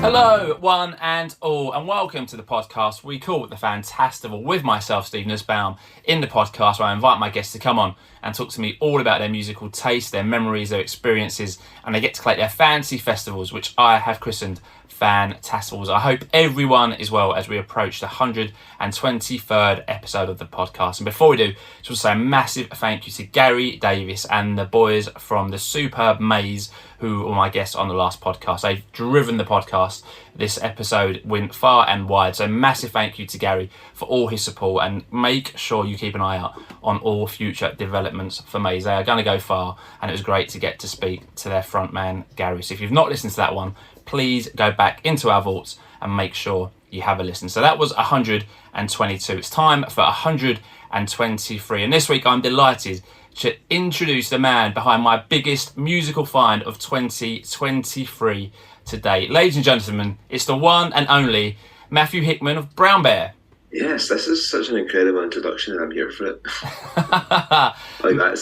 Hello, one and all, and welcome to the podcast we call the Fantastival with myself, Stephen Nussbaum, in the podcast where I invite my guests to come on and talk to me all about their musical taste, their memories, their experiences, and they get to collect their fancy festivals, which I have christened Fantastivals. I hope everyone is well as we approach the 123rd episode of the podcast. And before we do, just want to say a massive thank you to Gary Davis and the boys from the Superb Maze, who were my guests on the last podcast. They've driven the podcast. This episode went far and wide. So massive thank you to Gary for all his support, and make sure you keep an eye out on all future developments for Maze. They are going to go far, and it was great to get to speak to their front man, Gary. So if you've not listened to that one, please go back into our vaults and make sure you have a listen. So that was 122. It's time for 123. And this week I'm delighted to introduce the man behind my biggest musical find of 2023 today. Ladies and gentlemen, it's the one and only Matthew Hickman of Brownbear. Yes, this is such an incredible introduction and I'm here for it.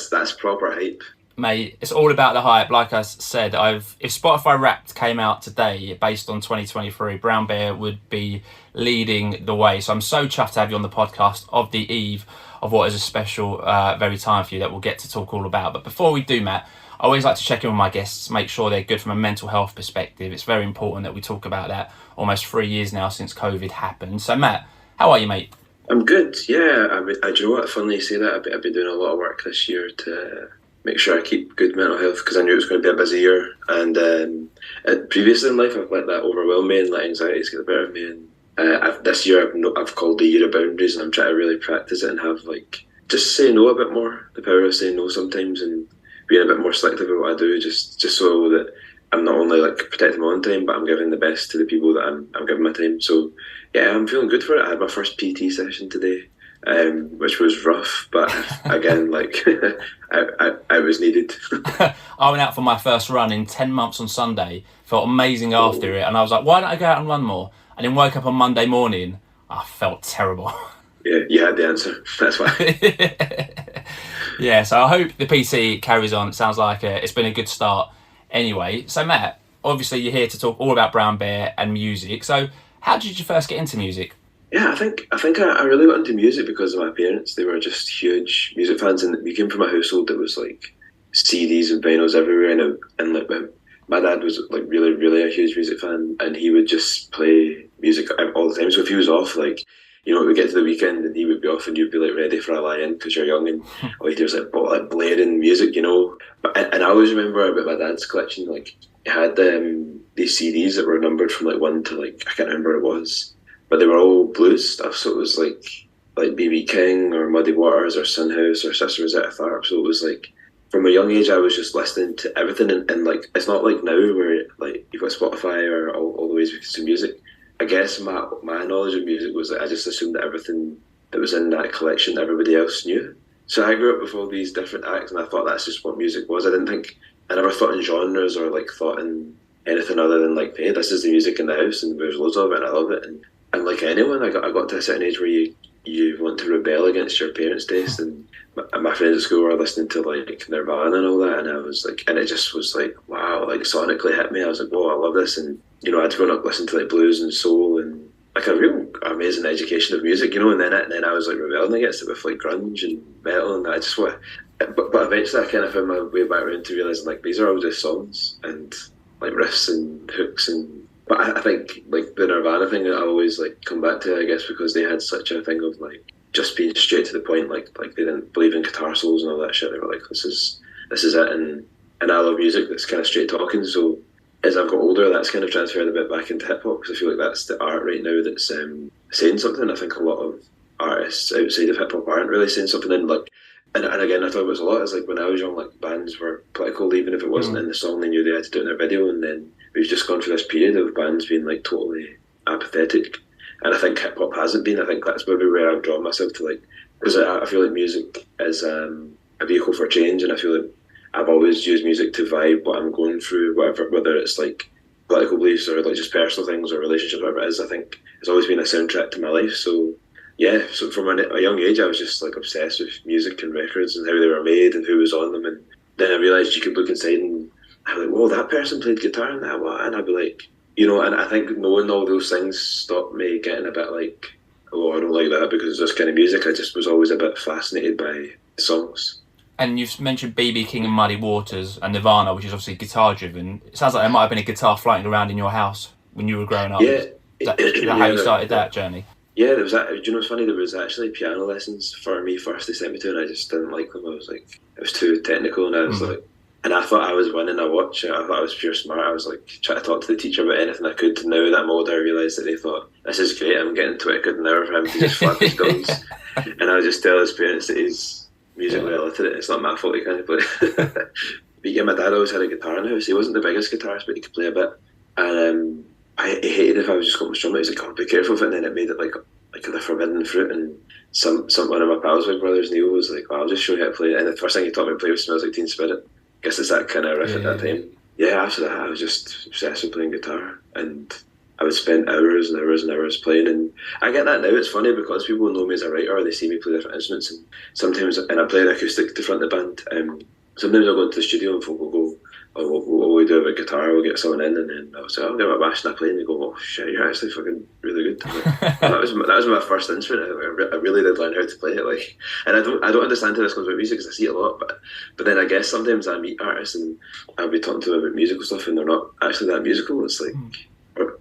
That's proper hype. Mate, it's all about the hype. Like I said, if Spotify Wrapped came out today based on 2023, Brownbear would be leading the way. So I'm so chuffed to have you on the podcast of the eve of what is a special very time for you that we'll get to talk all about. But before we do, Matt, I always like to check in with my guests, make sure they're good from a mental health perspective. It's very important that we talk about that almost 3 years now since COVID happened. So Matt, how are you, mate? I'm good, yeah. I do you know what, funnily you say that, I've been doing a lot of work this year to make sure I keep good mental health, because I knew it was going to be a busy year. And previously in life, I've let that overwhelm me and let anxieties get the better of me. And this year, I've called the year of boundaries, and I'm trying to really practice it and have just say no a bit more. The power of saying no sometimes, and being a bit more selective about what I do, just so that I'm not only protecting my own time, but I'm giving the best to the people that I'm giving my time. So yeah, I'm feeling good for it. I had my first PT session today, which was rough, but again, I was needed. I went out for my first run in 10 months on Sunday, felt amazing after it, and I was like, why don't I go out and run more? And then woke up on Monday morning, I felt terrible. Yeah, you had the answer, that's why. Yeah, so I hope the PT carries on. It sounds like it's been a good start anyway. So Matt, obviously you're here to talk all about Brownbear and music, so how did you first get into music? Yeah, I think I really got into music because of my parents. They were just huge music fans, and we came from a household that was CDs and vinyls everywhere, and my dad was really, really a huge music fan, and he would just play music all the time. So if he was off, we get to the weekend and he would be off, and you'd be ready for a lie-in because you're young, and he was blaring music, And I always remember about my dad's collection. He had these CDs that were numbered from 1 to I can't remember what it was. But they were all blues stuff, so it was like B.B. King or Muddy Waters or Sun House or Sister Rosetta Tharpe. So it was from a young age, I was just listening to everything, and it's not like now where you've got Spotify or all the ways we consume music. I guess my knowledge of music was I just assumed that everything that was in that collection everybody else knew. So I grew up with all these different acts, and I thought that's just what music was. I never thought in genres or thought in anything other than hey, this is the music in the house, and there's loads of it, and I love it. And like anyone, I got to a certain age where you want to rebel against your parents' taste, and my friends at school were listening to Nirvana and all that, and I was and it just was wow, sonically hit me. I was whoa, I love this. And I'd grown up listening to blues and soul and a real amazing education of music, and then I was rebelling against it with grunge and metal, and I just want. But eventually, I kind of found my way back around to realising these are all just songs and riffs and hooks and. But I think the Nirvana thing, I always come back to, I guess, because they had such a thing of just being straight to the point. They didn't believe in guitar solos and all that shit. They were this is it, and I love music that's kind of straight talking. So as I've got older, that's kind of transferred a bit back into hip hop, because I feel that's the art right now that's saying something. I think a lot of artists outside of hip hop aren't really saying something. And again, I thought it was a lot. It's when I was young, bands were political, even if it wasn't in the song. They knew they had to do it in their video, and then we've just gone through this period of bands being totally apathetic, and I think hip hop hasn't been. I think that's maybe where I've drawn myself to because I feel music is a vehicle for change, and I feel I've always used music to vibe what I'm going through, whether it's political beliefs or just personal things or relationships, whatever it is. I think it's always been a soundtrack to my life. So yeah, so from a young age, I was just obsessed with music and records and how they were made and who was on them, and then I realised you could look inside and I'm whoa, that person played guitar in that one, and I'd be you know, and I think knowing all those things stopped me getting a bit like, oh, I don't like that because it's this kind of music. I just was always a bit fascinated by songs. And you've mentioned BB King and Muddy Waters and Nirvana, which is obviously guitar driven. It sounds like there might have been a guitar floating around in your house when you were growing up. Yeah. Is that how you started that journey? Yeah, there was that. Do you know what's funny? There was actually piano lessons for me first. They sent me to, and I just didn't like them. I was like, it was too technical, and I was like, and I thought I was winning a watch. I thought I was pure smart. I was like trying to talk to the teacher about anything I could. Now that I'm older, I realised that they thought, this is great. I'm getting 20 quid an hour for him to just flap his gums, and I would just tell his parents that he's musically illiterate. It's not my fault he can't play. But yeah, my dad always had a guitar in the house. He wasn't the biggest guitarist, but he could play a bit, and I hated if I was just going to strum it. He was like, oh, be careful of it, and then it made it like the forbidden fruit. And some one of my pals, my brothers, Neil, was like, well, I'll just show you how to play it. And the first thing he taught me to play was Smells Like Teen Spirit. I guess it's that kind of riff at that time. Yeah, after that I was just obsessed with playing guitar, and I would spend hours and hours and hours playing. And I get that now. It's funny because people know me as a writer, or they see me play different instruments, and sometimes, and I play an acoustic to front of the band. Sometimes I'll go into the studio and folk will go, oh, what we do with guitar, we'll get someone in, and then I'll say, I'll get my bash, and I play, and they go, oh shit, you're actually fucking really good. Like, that was my first instrument. I really did learn how to play it, like, and I don't understand how this comes with music because I see it a lot, but then I guess sometimes I meet artists and I'll be talking to them about musical stuff and they're not actually that musical. It's like,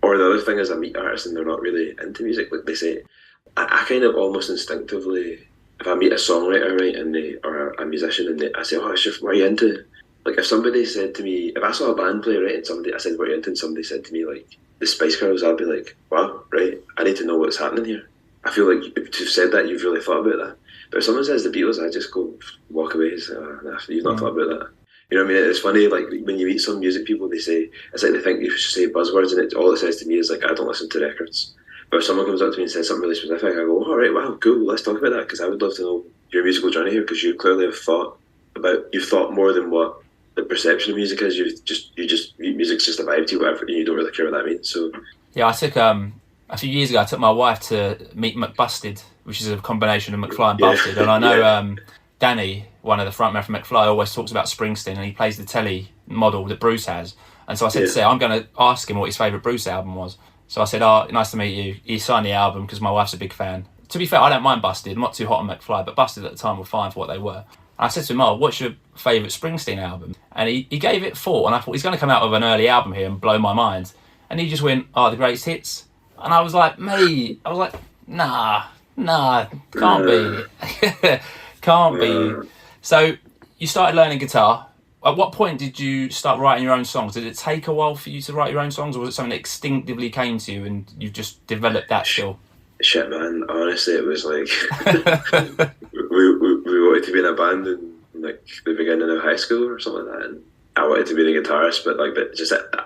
or the other thing is I meet artists and they're not really into music. Like they say, I kind of almost instinctively, if I meet a songwriter, right, and or a musician, and I say, oh, what are you into? Like if somebody said to me, if I saw a band play, right, and I said, what are you into? And somebody said to me, like, the Spice Girls, I'd be like, wow, right, I need to know what's happening here. I feel like if you've said that, you've really thought about that. But if someone says the Beatles, I just go, walk away. Say, oh, nah, you've not thought about that. You know what I mean? It's funny, like, when you meet some music people, they say, it's like they think you should say buzzwords, and all it says to me is, like, I don't listen to records. But if someone comes up to me and says something really specific, I go, all right, wow, cool, let's talk about that, because I would love to know your musical journey here, because you clearly have you've thought more than what the perception of music is. Music's just a vibe to you, whatever, and you don't really care what that means. So yeah, I took a few years ago, I took my wife to meet McBusted, which is a combination of McFly and Busted, and I know Danny, one of the frontmen from McFly, always talks about Springsteen, and he plays the telly model that Bruce has. And so I said to Sarah, I'm going to ask him what his favourite Bruce album was. So I said, oh, nice to meet you. He signed the album because my wife's a big fan. To be fair, I don't mind Busted. I'm not too hot on McFly, but Busted at the time were fine for what they were. And I said to him, oh, what's your favourite Springsteen album? And he gave it 4, and I thought he's going to come out with an early album here and blow my mind. And he just went, oh, the greatest hits. And I was like, mate, nah, can't be. Can't be. So you started learning guitar. At what point did you start writing your own songs? Did it take a while for you to write your own songs, or was it something that instinctively came to you and you just developed that skill? Shit, man. Honestly, it was like we wanted to be in a band in like the beginning of high school or something like that, and I wanted to be the guitarist, but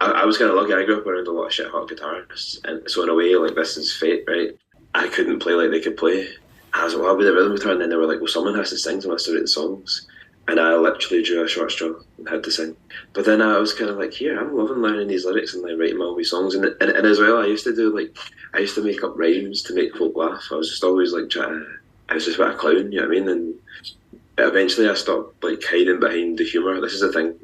I was kind of lucky. I grew up around a lot of shit hot guitarists, and so in a way, like, this is fate, right? I couldn't play like they could play. I was like, well, I'll be the rhythm guitar, and then they were like, well, someone has to sing, so I started writing songs. And I literally drew a short straw and had to sing. But then I was kind of like, here, I'm loving learning these lyrics and like writing my own wee songs. And as well, I used to make up rhymes to make folk laugh. I was just always like I was just a bit of a clown, you know what I mean? And eventually I stopped like hiding behind the humour. This is the thing.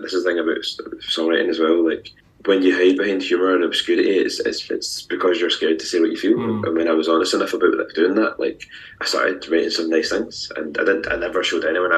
This is the thing about songwriting as well. Like, when you hide behind humour and obscurity, it's because you're scared to say what you feel. And when I was honest enough about doing that, like, I started writing some nice things, and I never showed anyone.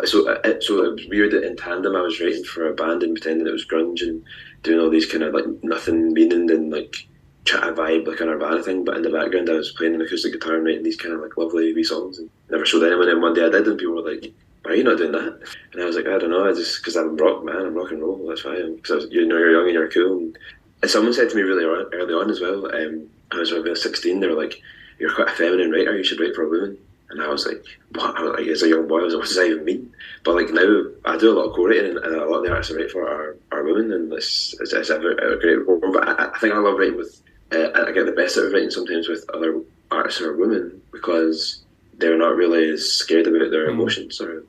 So it was weird that in tandem I was writing for a band and pretending it was grunge and doing all these kind of like nothing meaning and like chat a vibe like a Nirvana thing, but in the background I was playing an acoustic guitar and writing these kind of like lovely wee songs, and never showed anyone. And one day I did, and people were like, why are you not doing that? And I was like, I don't know, because I'm rock, man, I'm rock and roll, that's why. Because you're young and you're cool. And someone said to me really early on as well, I was around 16, they were like, you're quite a feminine writer, you should write for a woman. And I was like, what? I was like, as a young boy, I was like, what does that even mean? But like now, I do a lot of co-writing, and a lot of the artists I write for are women, and it's a great role. But I think I love writing with, I get the best out of writing sometimes with other artists who are women, because they're not really as scared about their emotions, or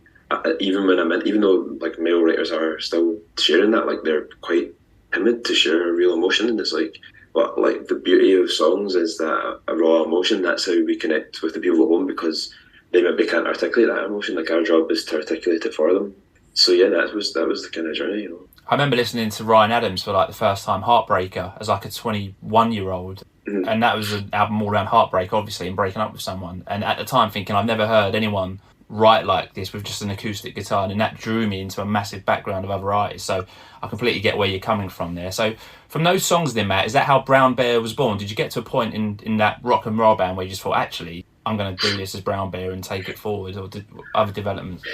even though like male writers are still sharing that, like they're quite timid to share real emotion. And it's like, but like the beauty of songs is that a raw emotion. That's how we connect with the people at home, because they maybe can't articulate that emotion. Like, our job is to articulate it for them. So yeah, that was the kind of journey, you know. I remember listening to Ryan Adams for like the first time, Heartbreaker, as like a 21-year-old. And that was an album all around heartbreak, obviously, and breaking up with someone. And at the time thinking, I've never heard anyone write like this with just an acoustic guitar, and that drew me into a massive background of other artists. So I completely get where you're coming from there. So from those songs then, Matt, is that how Brownbear was born? Did you get to a point in that rock and roll band where you just thought, actually, I'm going to do this as Brownbear and take it forward, or did other developments?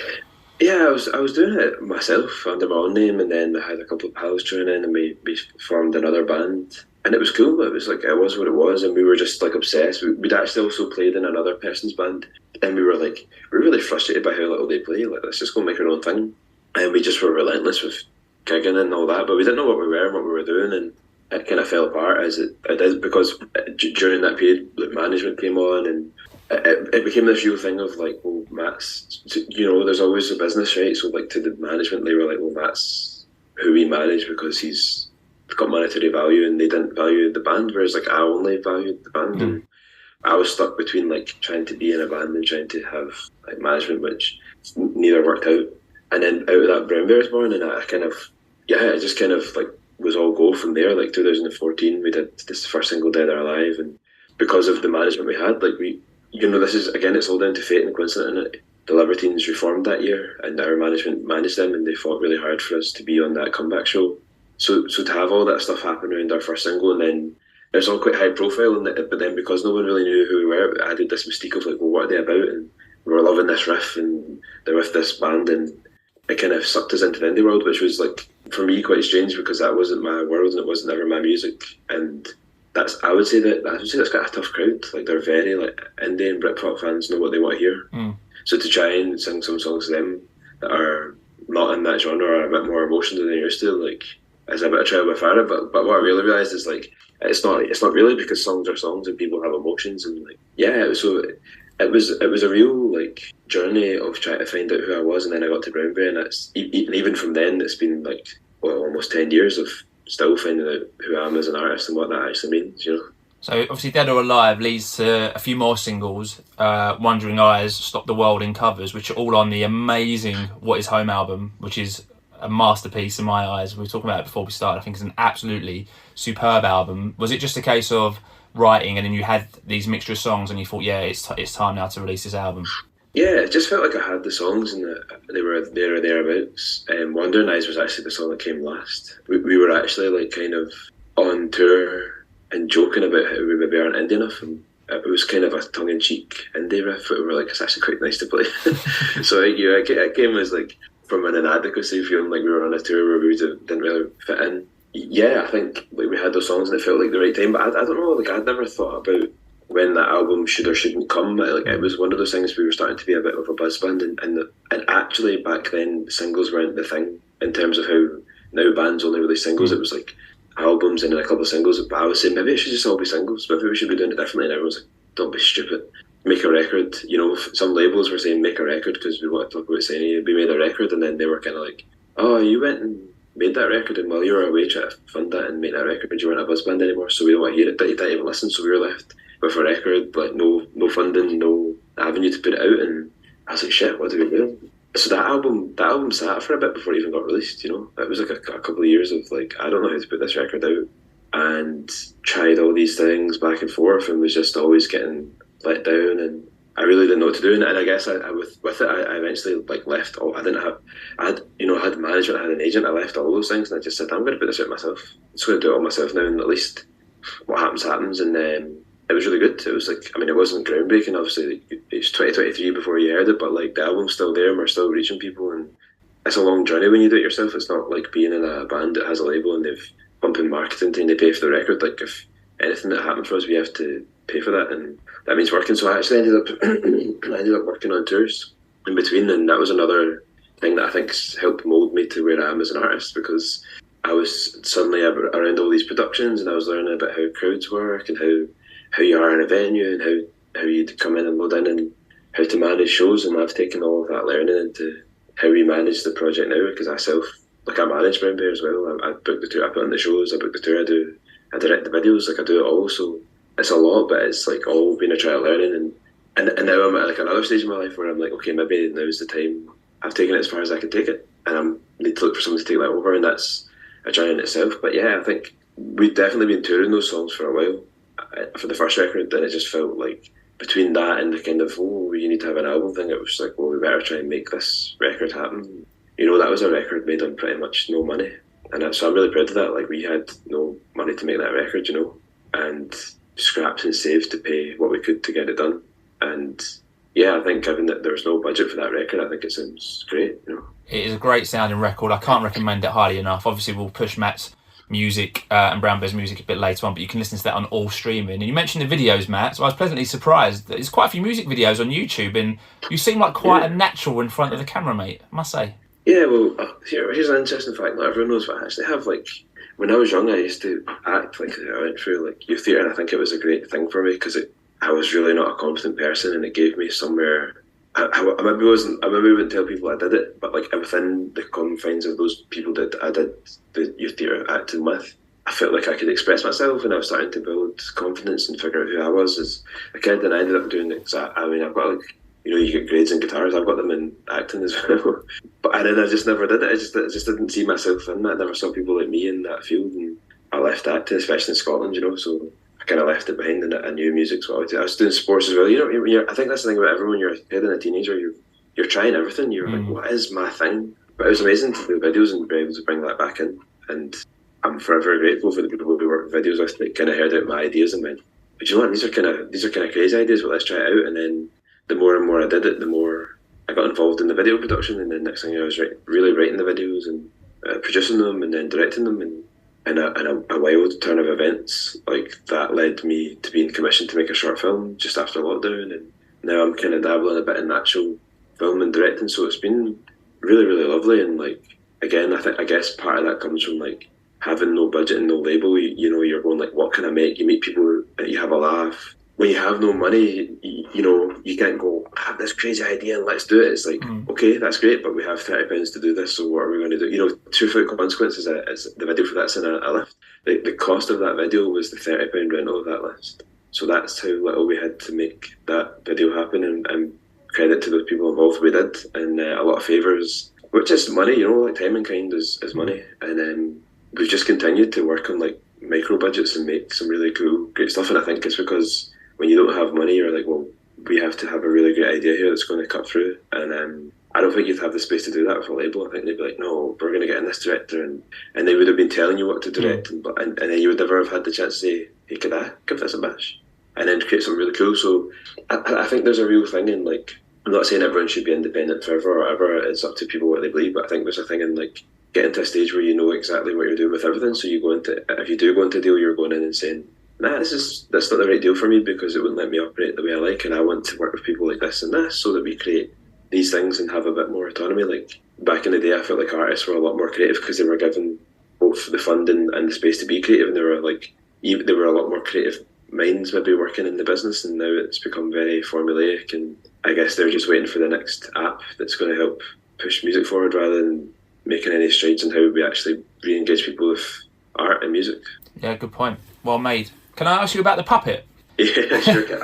Yeah, I was doing it myself under my own name, and then I had a couple of pals join in, and we formed another band, and it was cool. It was like, it was what it was, and we were just like obsessed. We'd actually also played in another person's band, and we were really frustrated by how little they play. Like, let's just go make our own thing, and we just were relentless with gigging and all that, but we didn't know what we were and what we were doing, and it kind of fell apart as it did, because during that period, like, management came on, and it became this real thing of like, well, Matt's, you know, there's always a business, right? So like, to the management, they were like, well, Matt's who we manage because he's got monetary value, and they didn't value the band, whereas like I only valued the band. And I was stuck between like trying to be in a band and trying to have like management, which neither worked out. And then out of that, Brownbear was born, and I kind of, it just kind of like was all go from there. Like 2014, we did this first single, Dead or Alive, and because of the management we had, like this is, again, it's all down to fate and coincidence. The Libertines reformed that year, and our management managed them, and they fought really hard for us to be on that comeback show. So to have all that stuff happen around our first single, and then it's all quite high profile, but then because no one really knew who we were, it added this mystique of like, well, what are they about? And we were loving this riff, and they're with this band, and it kind of sucked us into the indie world, which was like, for me, quite strange, because that wasn't my world and it wasn't ever my music. And I would say that's got a tough crowd. Like, they're very like indie and Britpop fans know what they want to hear. So to try and sing some songs to them that are not in that genre, or a bit more emotional than they're used to, like, is a bit of trial by fire. But what I really realised is like, it's not really, because songs are songs and people have emotions, and like, so it was a real like journey of trying to find out who I was, and then I got to Brownbear, and that's even from then it's been like, well, almost 10 years of still finding out who I am as an artist and what that actually means, you know. So obviously Dead or Alive leads to a few more singles, Wandering Eyes, Stop the World, and Covers, which are all on the amazing What Is Home album, which is a masterpiece in my eyes. We were talking about it before we started. I think it's an absolutely superb album. Was it just a case of writing and then you had these mixture of songs and you thought, it's time now to release this album? Yeah, it just felt like I had the songs and they were there or thereabouts. Wandering Eyes was actually the song that came last. We were actually like kind of on tour and joking about how we maybe aren't indie enough, and it was kind of a tongue-in-cheek indie riff, but we were like, it's actually quite nice to play. So it came as like from an inadequacy, feeling like we were on a tour where we didn't really fit in. Yeah, I think like we had those songs and it felt like the right time, but I don't know, like I'd never thought about when that album should or shouldn't come. Like, it was one of those things we were starting to be a bit of a buzz band, and actually back then singles weren't the thing in terms of how now bands only release singles. It was like albums and then a couple of singles, but I was saying maybe it should just all be singles, maybe we should be doing it differently, and everyone's like, don't be stupid, make a record. You know, some labels were saying make a record because we want to talk about saying we made a record, and then they were kind of like, oh, you went and made that record, and while you were away trying to fund that and make that record, but you weren't a buzz band anymore, so we don't want to hear it. You didn't even listen, so we were left with a record, like no funding, no avenue to put it out, and I was like, shit, what do we do? So that album sat for a bit before it even got released, you know. It was like a couple of years of like, I don't know how to put this record out, and tried all these things back and forth, and was just always getting let down, and I really didn't know what to do. And I guess I with it, I eventually like left all. I had management, I had an agent. I left all those things, and I just said, I'm going to put this out myself. I'm just going to do it all myself now, and at least what happens. And it was really good. It was like, I mean, it wasn't groundbreaking. Obviously, it's 2023 before you heard it, but like the album's still there, and we're still reaching people. And it's a long journey when you do it yourself. It's not like being in a band that has a label and they've pumping marketing and they pay for the record. Like, if anything that happened for us, we have to pay for that, and that means working. So I actually ended up working on tours in between, and that was another thing that I think's helped mould me to where I am as an artist, because I was suddenly around all these productions, and I was learning about how crowds work and how you are in a venue, and how you'd come in and load in, and how to manage shows. And I've taken all of that learning into how we manage the project now, because I manage Brownbear as well. I book the tour, I put on the shows, I book the tour, I direct the videos, like I do it all. So it's a lot, but it's like all been a trial learning, and now I'm at like another stage in my life where I'm like, okay, maybe now's the time. I've taken it as far as I can take it, and I'm need to look for someone to take that over, and that's a journey in itself. But yeah, I think we'd definitely been touring those songs for a while for the first record, and it just felt like between that and the kind of, oh, you need to have an album thing, it was like, well, we better try and make this record happen. That was a record made on pretty much no money. And so I'm really proud of that. Like, we had no money to make that record, and scraps and saves to pay what we could to get it done. And yeah, I think given that there was no budget for that record, I think it sounds great, It is a great sounding record. I can't recommend it highly enough. Obviously, we'll push Matt's music and Brownbear's music a bit later on, but you can listen to that on all streaming. And you mentioned the videos, Matt, so I was pleasantly surprised. There's quite a few music videos on YouTube, and you seem like quite a natural in front of the camera, mate, I must say. Yeah, well, here's an interesting fact. Not everyone knows, but I actually have, like, when I was young, I used to act. Like, I went through like youth theatre, and I think it was a great thing for me because I was really not a confident person, and it gave me somewhere. I maybe wouldn't tell people I did it, but like within the confines of those people that I did the youth theatre acting with, I felt like I could express myself, and I was starting to build confidence and figure out who I was as a kid. And I ended up doing it. I've got like, you get grades in guitars. I've got them in acting as well. But I just never did it. I just didn't see myself in that. I never saw people like me in that field, and I left acting, especially in Scotland. So I kind of left it behind, and I knew music. So I was doing sports as well. I think that's the thing about everyone. You're a kid and a teenager. You're trying everything. You're like, what is my thing? But it was amazing to do videos and be able to bring that back in. And I'm forever grateful for the people who we work with videos with that kind of heard out my ideas and went, but you know what? These are kind of crazy ideas. But let's try it out. And then the more and more I did it, the more I got involved in the video production. And then next thing I was really writing the videos and producing them, and then directing them, and a wild turn of events like that led me to being commissioned to make a short film just after lockdown. And now I'm kind of dabbling a bit in actual film and directing. So it's been really, really lovely. And like, again, I guess part of that comes from like having no budget and no label. You're going like, what can I make? You meet people, you have a laugh. When you have no money, you can't go, I have this crazy idea and let's do it. It's like, okay, that's great, but we have £30 to do this, so what are we going to do? True Foot Consequences, is the video for that's in a lift. The cost of that video was the £30 rental of that list. So that's how little we had to make that video happen, and credit to those people involved. We did, and a lot of favours, which is money, like time and kind is money. And then we've just continued to work on like micro budgets and make some really cool, great stuff. And I think it's because when you don't have money, you're like, well, we have to have a really great idea here that's going to cut through. And I don't think you'd have the space to do that with a label. I think they'd be like, no, we're going to get in this director. And they would have been telling you what to direct. And then you would never have had the chance to say, hey, could I give this a bash? And then create something really cool. So I think there's a real thing in like, I'm not saying everyone should be independent forever or whatever. It's up to people what they believe. But I think there's a thing in like getting to a stage where you know exactly what you're doing with everything. So if you do go into a deal, you're going in and saying, nah, that's not the right deal for me because it wouldn't let me operate the way I like, and I want to work with people like this and this so that we create these things and have a bit more autonomy. Like back in the day, I felt like artists were a lot more creative because they were given both the funding and the space to be creative, and they were a lot more creative minds maybe working in the business. And now it's become very formulaic, and I guess they're just waiting for the next app that's going to help push music forward rather than making any strides in how we actually re-engage people with art and music. Yeah, good point. Well made. Can I ask you about the puppet? Yeah, sure can.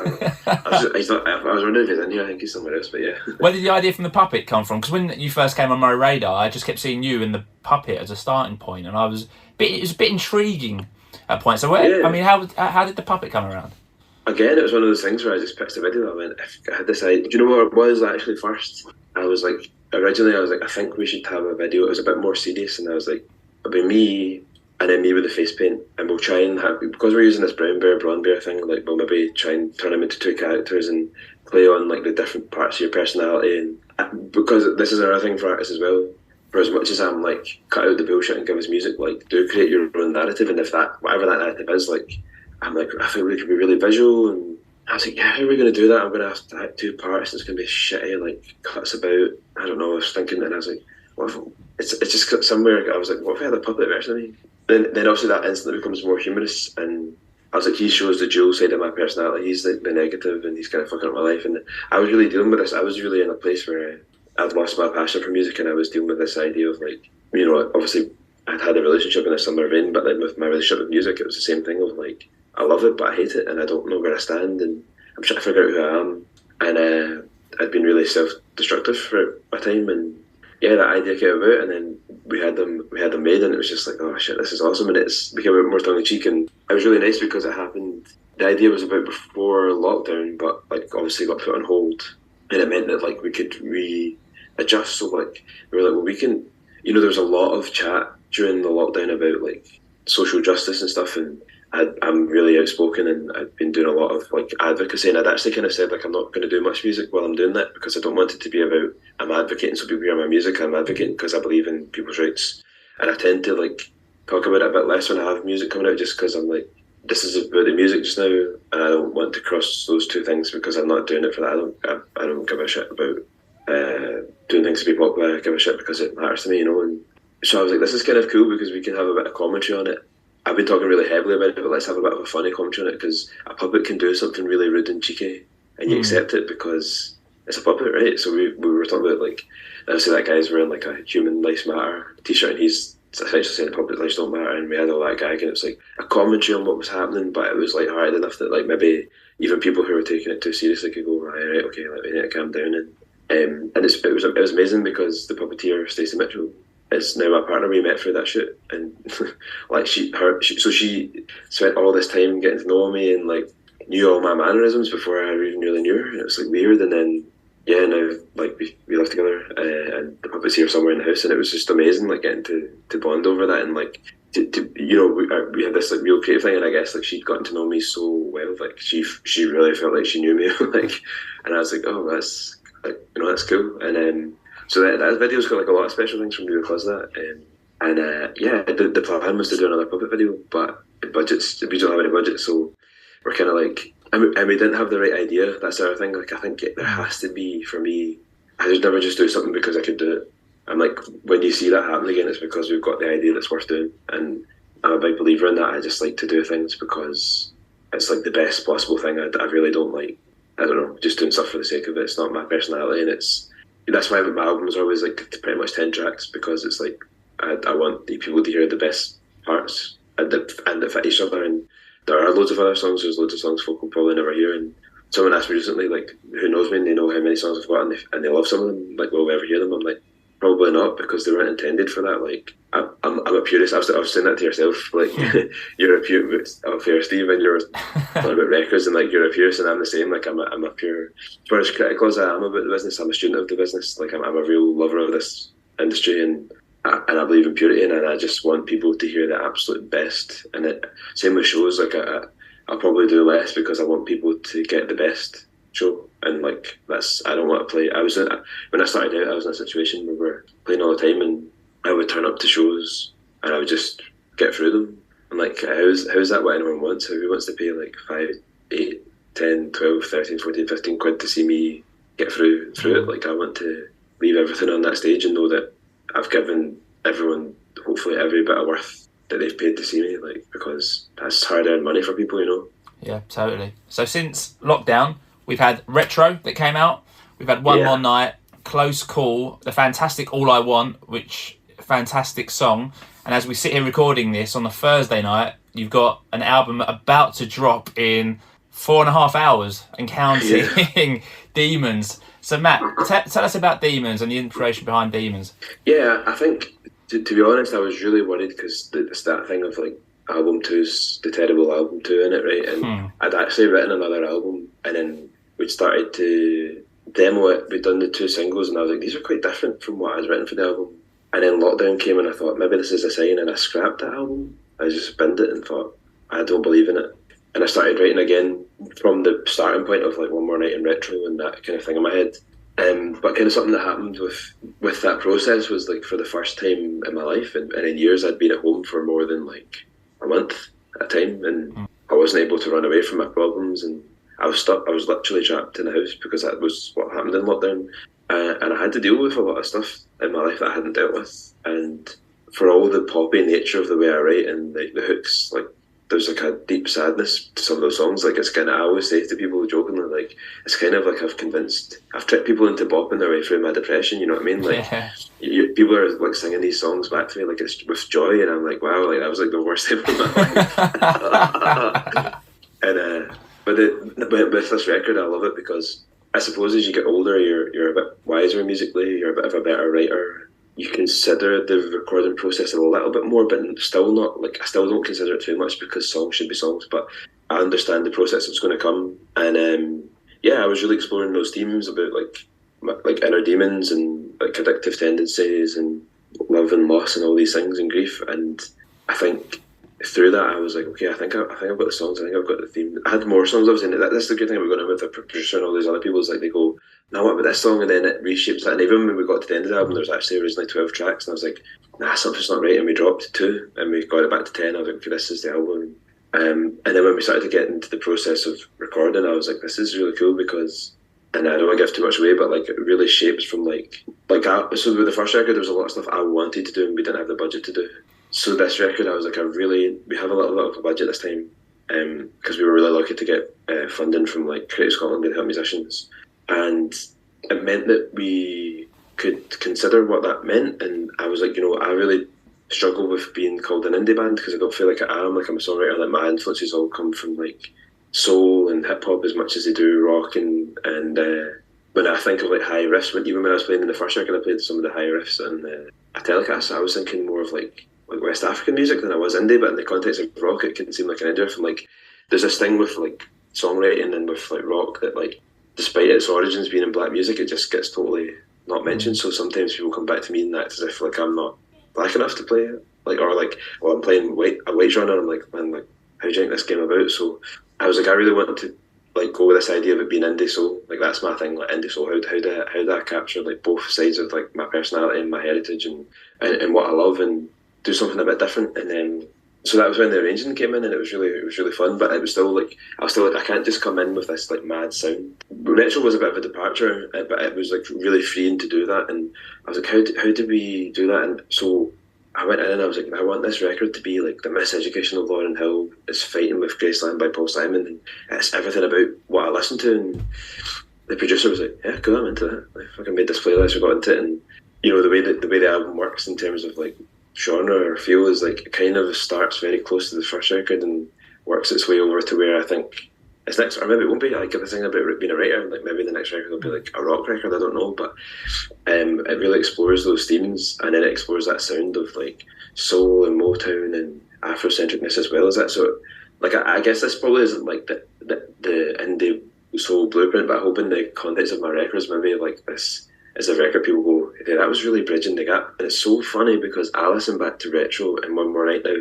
I was wondering if he's in here. I think he's somewhere else, but yeah. Where did the idea from the puppet come from? Because when you first came on my radar, I just kept seeing you and the puppet as a starting point, and it was a bit intriguing at points. So how did the puppet come around? Again, it was one of those things where I just pitched a video. I went, I had this idea. Do you know what it was actually first? I was like, originally I was like, I think we should have a video. It was a bit more serious, and I was like, it'll be me, and then me with the face paint, and we'll try and have, because we're using this Brownbear thing, like we'll maybe try and turn them into two characters and play on like the different parts of your personality. And because this is another thing for artists as well, for as much as I'm like, cut out the bullshit and give us music, like do create your own narrative. And if that, whatever that narrative is, like I'm like, I think we could be really visual. And I was like, yeah, how are we going to do that? I'm going to have to act two parts. It's going to be shitty, like cuts about. I don't know. I was thinking, and I was like, what if it's just got somewhere. I was like, what if I had a puppet version of me? Then obviously that instantly becomes more humorous, and I was like, he shows the dual side of my personality. He's like the negative, and he's kind of fucking up my life. And I was really dealing with this. I was really in a place where I'd lost my passion for music, and I was dealing with this idea of like, obviously I'd had a relationship in a similar vein, but then with my relationship with music, it was the same thing of like, I love it, but I hate it, and I don't know where I stand, and I'm trying to figure out who I am. And I'd been really self-destructive for a time, and yeah, that idea came about, and then we had them made, and it was just like, oh shit, this is awesome, and it's became a bit more tongue in cheek, and it was really nice because it happened. The idea was about before lockdown, but like obviously got put on hold, and it meant that like we could readjust. So like we were like, well, we can, there was a lot of chat during the lockdown about like social justice and stuff, and I'm really outspoken, and I've been doing a lot of like advocacy, and I'd actually kind of said like I'm not going to do much music while I'm doing that because I don't want it to be about I'm advocating so people hear my music. I'm advocating because I believe in people's rights, and I tend to like talk about it a bit less when I have music coming out, just because I'm like, this is about the music just now, and I don't want to cross those two things because I'm not doing it for that. I don't give a shit about doing things to be popular. I give a shit because it matters to me, and so I was like, this is kind of cool because we can have a bit of commentary on it. I've been talking really heavily about it, but let's have a bit of a funny commentary on it because a puppet can do something really rude and cheeky, and you accept it because it's a puppet, right? So we were talking about like, obviously that guy's wearing like a Human Lives Matter t-shirt, and he's essentially saying puppet lives don't matter, and we had all that gag, and it was like a commentary on what was happening, but it was like hard enough that like maybe even people who were taking it too seriously could go, right, okay, like, we need to calm down, and it was amazing because the puppeteer Stacey Mitchell is now my partner. We met through that shoot, and like she spent all this time getting to know me and like knew all my mannerisms before I even really knew her, and it was like weird. And then now like we live together, and the puppet's here somewhere in the house, and it was just amazing like getting to bond over that, and like we had this like real creative thing, and I guess like she'd gotten to know me so well, like she really felt like she knew me, like, and I was like, oh, that's like, that's cool. And so that video's got like a lot of special things from me because of that. The plan was to do another puppet video, but we don't have any budget, so we're kind of like, and we didn't have the right idea. That's the other thing. Like, I think there has to be, for me, I just never just do something because I could do it. And like, when you see that happen again, it's because we've got the idea that's worth doing. And I'm a big believer in that. I just like to do things because it's like the best possible thing. I really don't like, I don't know, just doing stuff for the sake of it. It's not my personality, and that's why my albums are always like pretty much 10 tracks, because it's like I want the people to hear the best parts and that fit each other. And there are loads of other songs. There's loads of songs folk will probably never hear. And someone asked me recently, like, who knows me, and they know how many songs I've got, and they love some of them. Like, will we ever hear them? I'm like, probably not, because they weren't intended for that. Like, I'm a purist. I was saying that to yourself. Like, you're a purist. Oh, fair, Steve, and you're talking about records, and like you're a purist, and I'm the same. Like, I'm a pure. As far as critical as I am about the business, I'm a student of the business. Like, I'm a real lover of this industry, and I believe in purity, and I just want people to hear the absolute best. And same with shows. Like, I'll probably do less because I want people to get the best show. And like, I don't want to play. When I started out, I was in a situation where we were playing all the time, and I would turn up to shows and I would just get through them. And like, how's that what anyone wants? Who wants to pay like 5, 8, 10, 12, 13, 14, 15 quid to see me get through it? Like, I want to leave everything on that stage and know that I've given everyone, hopefully, every bit of worth that they've paid to see me, like, because that's hard-earned money for people, Yeah, totally. So since lockdown, we've had Retro that came out. We've had One More Night, Close Call, the fantastic All I Want, which fantastic song. And as we sit here recording this on a Thursday night, you've got an album about to drop in 4.5 hours and counting. Demons. So Matt, tell us about Demons and the inspiration behind Demons. Yeah, I think, to be honest, I was really worried because it's that thing of like, album 2's the terrible album 2 in it, right? And I'd actually written another album, and then we'd started to demo it. We'd done the 2 singles, and I was like, these are quite different from what I was written for the album. And then lockdown came, and I thought, maybe this is a sign, and I scrapped that album. I just binned it and thought, I don't believe in it. And I started writing again from the starting point of like One More Night and Retro and that kind of thing in my head. But kind of something that happened with that process was like, for the first time in my life, and in years, I'd been at home for more than like a month at a time, and I wasn't able to run away from my problems, and I was stuck. I was literally trapped in the house because that was what happened in lockdown, and I had to deal with a lot of stuff in my life that I hadn't dealt with. And for all the poppy nature of the way I write and like the hooks, like, there's like a deep sadness to some of those songs. Like, it's kind of, I always say to people jokingly, like, it's kind of like I've tricked people into bopping their way through my depression, you know what I mean? Like, people are like singing these songs back to me like it's with joy, and I'm like, wow, like that was like the worst time of my life. And but with this record, I love it because I suppose as you get older, you're a bit wiser musically, you're a bit of a better writer, you consider the recording process a little bit more, but still not like I still don't consider it too much because songs should be songs. But I understand the process that's going to come, and yeah, I was really exploring those themes about like inner demons and like addictive tendencies and love and loss and all these things and grief. And I think through that I was like, okay, I think I've got the songs. I think I've got the theme. I had more songs. I was in it. That's the good thing about going in with a producer and all these other people is like they go, now what about this song? And then it reshapes that. And even when we got to the end of the album, there was actually originally 12 tracks, and I was like, nah, something's not right. And we dropped 2, and we got it back to 10. I was like, okay, this is the album. And then when we started to get into the process of recording, I was like, this is really cool because, and I don't want to give too much away, but like it really shapes from so with the first record, there was a lot of stuff I wanted to do and we didn't have the budget to do. So this record, I was like, we have a little bit of a budget this time because we were really lucky to get funding from like Creative Scotland to help musicians. And it meant that we could consider what that meant. And I was like, I really struggle with being called an indie band because I don't feel like I am. Like I'm a songwriter. Like my influences all come from like soul and hip hop as much as they do rock. And when I think of like high riffs, even when I was playing in the first record, I played some of the high riffs and a telecast. I was thinking more of like West African music than I was indie. But in the context of rock, it can seem like an indie riff. And like there's this thing with like songwriting and with like rock that like, despite its origins being in black music, it just gets totally not mentioned. So sometimes people come back to me and that's as if like I'm not black enough to play it, like or like I'm playing a white genre. And I'm like, man, like how do you think this came about? So I was like, I really wanted to like go with this idea of it being indie soul. Like that's my thing, like indie soul. How do I capture like both sides of like my personality and my heritage and what I love and do something a bit different. And then so that was when the arranging came in, and it was really fun. But it was still like I can't just come in with this like mad sound. Retro was a bit of a departure, but it was like really freeing to do that. And I was like, how do we do that? And so I went in and I was like, I want this record to be like the Miseducation of Lauryn Hill is fighting with Graceland by Paul Simon, and it's everything about what I listen to. And the producer was like, yeah, cool, I'm into that. I fucking made this playlist, we got into it, and the way the album works in terms of like genre or feel is like it kind of starts very close to the first record and works its way over to where I think it's next, or maybe it won't be. Like the thing about being a writer, like maybe the next record will be like a rock record, I don't know, but it really explores those themes, and then it explores that sound of like soul and Motown and Afrocentricness as well as that. So like I guess this probably isn't like the indie soul blueprint, but I hope in the context of my records maybe like this is a record people go, hey, that was really bridging the gap. And it's so funny because I listen back to Retro and One More Night Now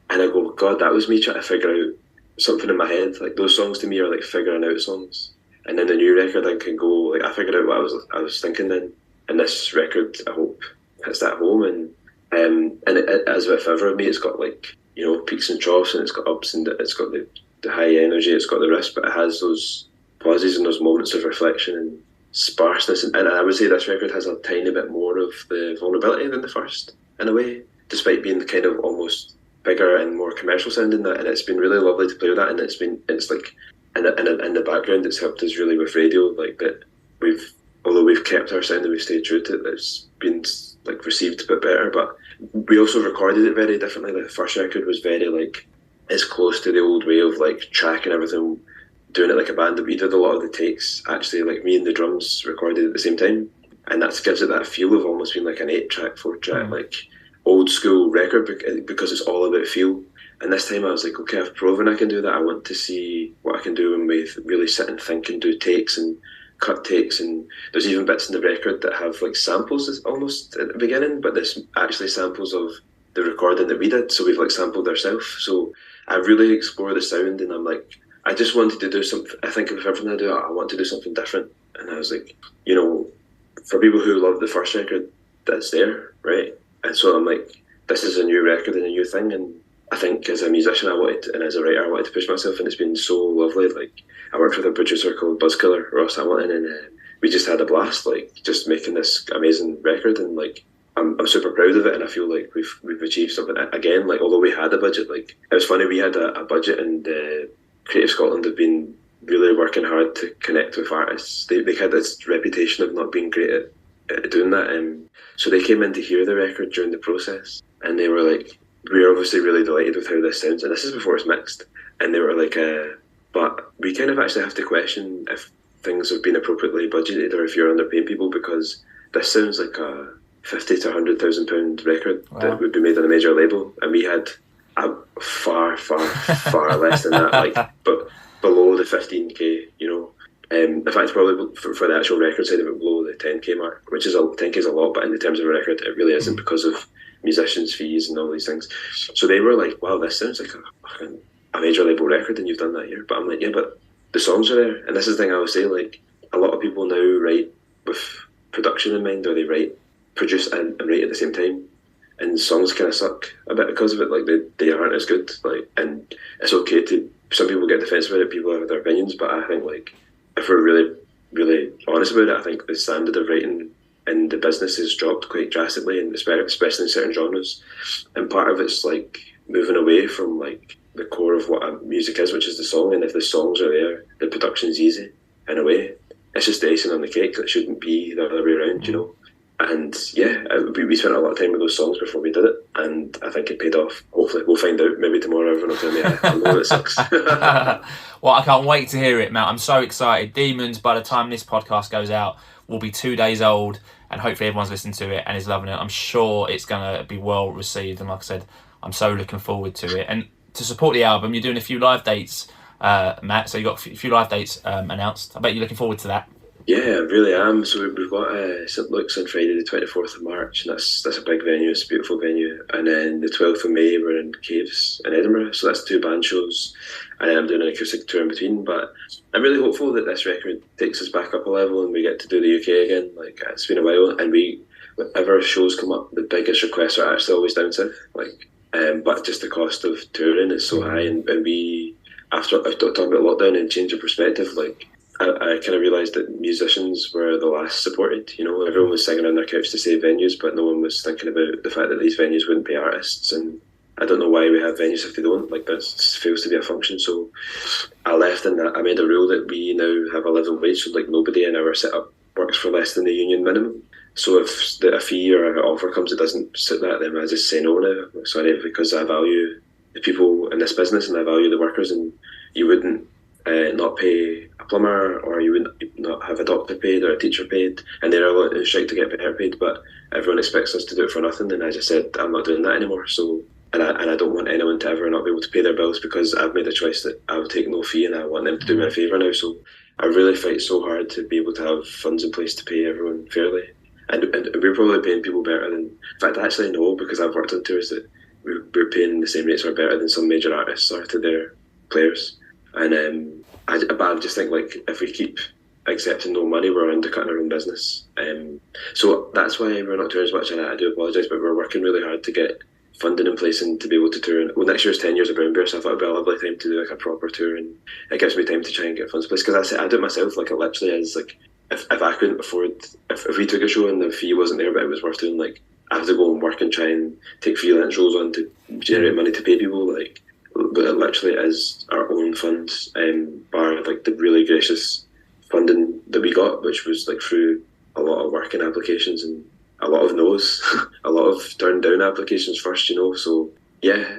and I go, God, that was me trying to figure out something in my head. Like those songs to me are like figuring out songs. And then the new record I can go, like I figured out what I was thinking then. And this record, I hope, hits that home. And as with ever me, it's got like, peaks and troughs, and it's got ups and it's got the high energy, it's got the risk, but it has those pauses and those moments of reflection and sparseness, and I would say this record has a tiny bit more of the vulnerability than the first in a way, despite being the kind of almost bigger and more commercial sounding that, and it's been really lovely to play with that, and it's like in the background it's helped us really with radio, like that although we've kept our sound and we've stayed true to it, it's been like received a bit better, but we also recorded it very differently. Like the first record was very like it's close to the old way of like track and everything, doing it like a band. We did a lot of the takes actually, like me and the drums recorded at the same time, and that gives it that feel of almost being like an 8-track, 4-track, like old school record because it's all about feel. And this time I was like, okay, I've proven I can do that. I want to see what I can do when we really sit and think and do takes and cut takes. And there's even bits in the record that have like samples almost at the beginning, but there's actually samples of the recording that we did, so we've like sampled ourselves. So I really explore the sound, and I'm like, I just wanted to do something. I think with everything I do, I want to do something different. And I was like, for people who love the first record, that's there, right? And so I'm like, this is a new record and a new thing. And I think as a musician, and as a writer, I wanted to push myself, and it's been so lovely. Like I worked with a producer called Buzzkiller, Ross Hamilton, and we just had a blast, like just making this amazing record. And like I'm super proud of it, and I feel like we've achieved something again. Like although we had a budget, like it was funny, we had a budget, and Creative Scotland have been really working hard to connect with artists. They had this reputation of not being great at doing that. So they came in to hear the record during the process, and they were like, we're obviously really delighted with how this sounds, and this is before it's mixed. And they were like, but we kind of actually have to question if things have been appropriately budgeted or if you're underpaying people, because this sounds like 50 to £100,000 record Wow. that would be made on a major label, and we had a far less than that, like, but below the 15k, you know. In fact, probably for the actual record side of it, below the 10k mark, which is 10k is a lot, but in the terms of a record, it really isn't because of musicians' fees and all these things. So they were like, "Wow, this sounds like a major label record, and you've done that here." But I'm like, "Yeah, but the songs are there." And this is the thing I always say: like, a lot of people now write with production in mind, or they produce and write at the same time, and songs kind of suck a bit because of it. Like they aren't as good. Like, and it's okay to. Some people get defensive about it. People have their opinions, but I think like if we're really honest about it, I think the standard of writing in the business has dropped quite drastically, and especially in certain genres. And part of it's like moving away from like the core of what a music is, which is the song. And if the songs are there, the production's easy in a way. It's just the icing on the cake. It shouldn't be the other way around, you know. And yeah, we spent a lot of time with those songs before we did it, and I think it paid off. Hopefully, we'll find out. Maybe tomorrow everyone will tell me I know it sucks. Well, I can't wait to hear it, Matt. I'm so excited. Demons, by the time this podcast goes out, will be 2 days old, and hopefully everyone's listening to it and is loving it. I'm sure it's going to be well received, and like I said, I'm so looking forward to it. And to support the album, you're doing a few live dates, Matt, so you've got a few live dates announced. I bet you're looking forward to that. Yeah, I really am. So we've got St Luke's on Friday the 24th of March, and that's a big venue, it's a beautiful venue. And then the 12th of May we're in Caves in Edinburgh, so that's 2 band shows, and then I'm doing an acoustic tour in between. But I'm really hopeful that this record takes us back up a level and we get to do the UK again. Like, it's been a while, and whenever shows come up, the biggest requests are actually always down south. Like, but just the cost of touring is so high, and we, after talking about lockdown and change of perspective, like, I kind of realised that musicians were the last supported. You know, everyone was singing on their couch to save venues, but no one was thinking about the fact that these venues wouldn't pay artists. And I don't know why we have venues if they don't. Like, that fails to be a function. So I left, and I made a rule that we now have a living wage. So like, nobody in our setup works for less than the union minimum. So if a fee or an offer comes that doesn't suit that, then I just say no now. Sorry, because I value the people in this business and I value the workers, and you wouldn't not pay a plumber, or you would not have a doctor paid or a teacher paid, and they're all in strike to get better paid, but everyone expects us to do it for nothing. And I just said, I'm not doing that anymore. So and I don't want anyone to ever not be able to pay their bills, because I've made a choice that I will take no fee, and I want them to do me a favour now. So I really fight so hard to be able to have funds in place to pay everyone fairly, and we're probably paying people better than, in fact, actually no, because I've worked on tours that we're paying the same rates or better than some major artists are to their players. And I just think, like, if we keep accepting no money, we're undercutting our own business. So that's why we're not touring as much, and I do apologise, but we're working really hard to get funding in place and to be able to tour. Well, next year's 10 years of Brownbear, so I thought it'd be a lovely time to do like a proper tour, and it gives me time to try and get funds in place, because I do it myself. Like, it literally is like, if I couldn't afford, if we took a show and the fee wasn't there but it was worth doing, like, I have to go and work and try and take freelance roles on to generate money to pay people. Like, but it literally is our own funds, bar like the really gracious funding that we got, which was like through a lot of work and applications and a lot of no's, a lot of turned down applications first, you know. So yeah,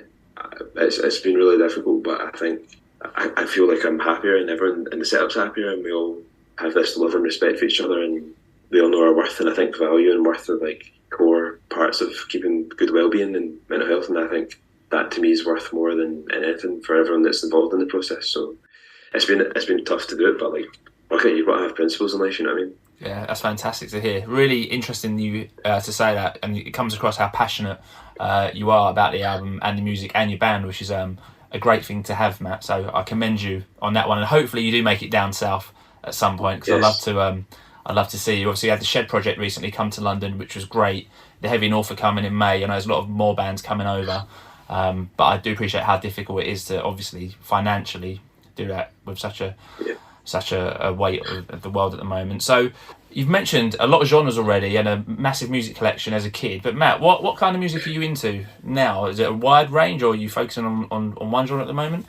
it's been really difficult, but I think I feel like I'm happier, and everyone in the setup's happier, and we all have this love and respect for each other, and we all know our worth. And I think value and worth are like core parts of keeping good well-being and mental health, and I think that to me is worth more than anything for everyone that's involved in the process. So it's been tough to do it, but like, okay, you've got to have principles in life, you know what I mean? Yeah, that's fantastic to hear. Really interesting you to say that, and it comes across how passionate you are about the album and the music and your band, which is a great thing to have, Matt. So I commend you on that one, and hopefully you do make it down south at some point, because Yes. I'd love to see you. Obviously, you had the Shed project recently come to London, which was great. The Heavy North are coming in May. I know there's a lot of more bands coming over. But I do appreciate how difficult it is to obviously financially do that with such a weight of the world at the moment. So you've mentioned a lot of genres already and a massive music collection as a kid. But Matt, what kind of music are you into now? Is it a wide range, or are you focusing on one genre at the moment?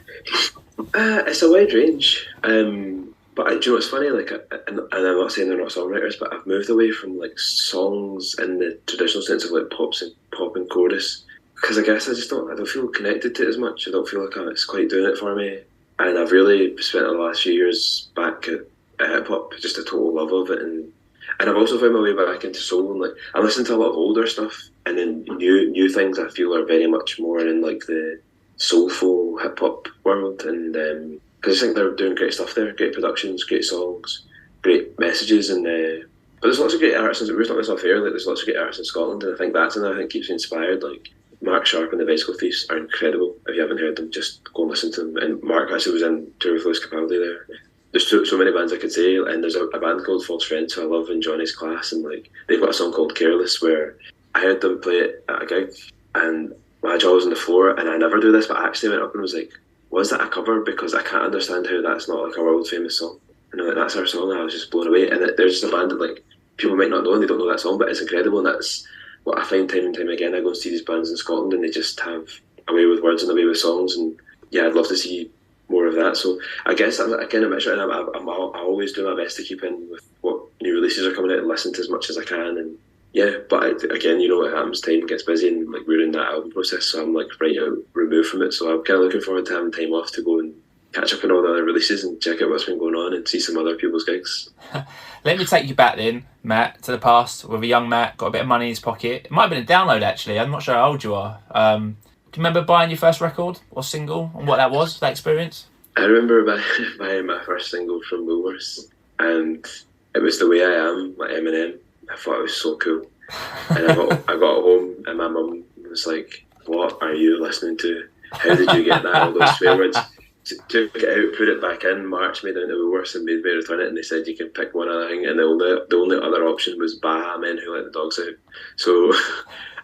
It's a wide range. But do you know what's funny? Like, and I'm not saying they're not songwriters, but I've moved away from like songs in the traditional sense of like pop and chorus, because I guess I don't feel connected to it as much. I don't feel like it's quite doing it for me. And I've really spent the last few years back at hip hop, just a total love of it. And And I've also found my way back into soul, and like I listen to a lot of older stuff, and then new things I feel are very much more in like the soulful hip hop world, and because I think they're doing great stuff there, great productions, great songs, great messages, and but there's lots of great artists. We were talking about this off air, like there's lots of great artists in Scotland, and I think that's another thing that keeps me inspired. Like Mark Sharp and the Bicycle Thieves are incredible. If you haven't heard them, just go and listen to them. And Mark actually was in tour with Lewis Capaldi there. There's so many bands I could say, and there's a band called False Friends who I love in Johnny's Class, and like they've got a song called Careless where I heard them play it at a gig, and my jaw was on the floor, and I never do this, but I actually went up and was like, was that a cover? Because I can't understand how that's not like a world famous song. And like, that's our song, and I was just blown away. And there's just a band that like people might not know and they don't know that song, but it's incredible, and that's what I find time and time again. I go and see these bands in Scotland and they just have a way with words and a way with songs, and yeah, I'd love to see more of that. So I guess I'm a kind of mixture, and I always do my best to keep in with what new releases are coming out and listen to as much as I can. And yeah, but again, you know what happens, time gets busy, and like we're in that album process, so I'm like right out removed from it. So I'm kind of looking forward to having time off to go and catch up on all the other releases and check out what's been going on and see some other people's gigs. Let me take you back then, Matt, to the past with a young Matt, got a bit of money in his pocket. It might have been a download actually, I'm not sure how old you are. Do you remember buying your first record or single and what that was, that experience? I remember buying my first single from Woolworths, and it was The Way I Am, like Eminem. I thought it was so cool. And I got home and my mum was like, what are you listening to? How did you get that? All those swear words. Took it out, put it back in, marched me down to Woolworths and made me return it, and they said you can pick one other thing, and the only other option was Baha Men Who Let the Dogs Out. So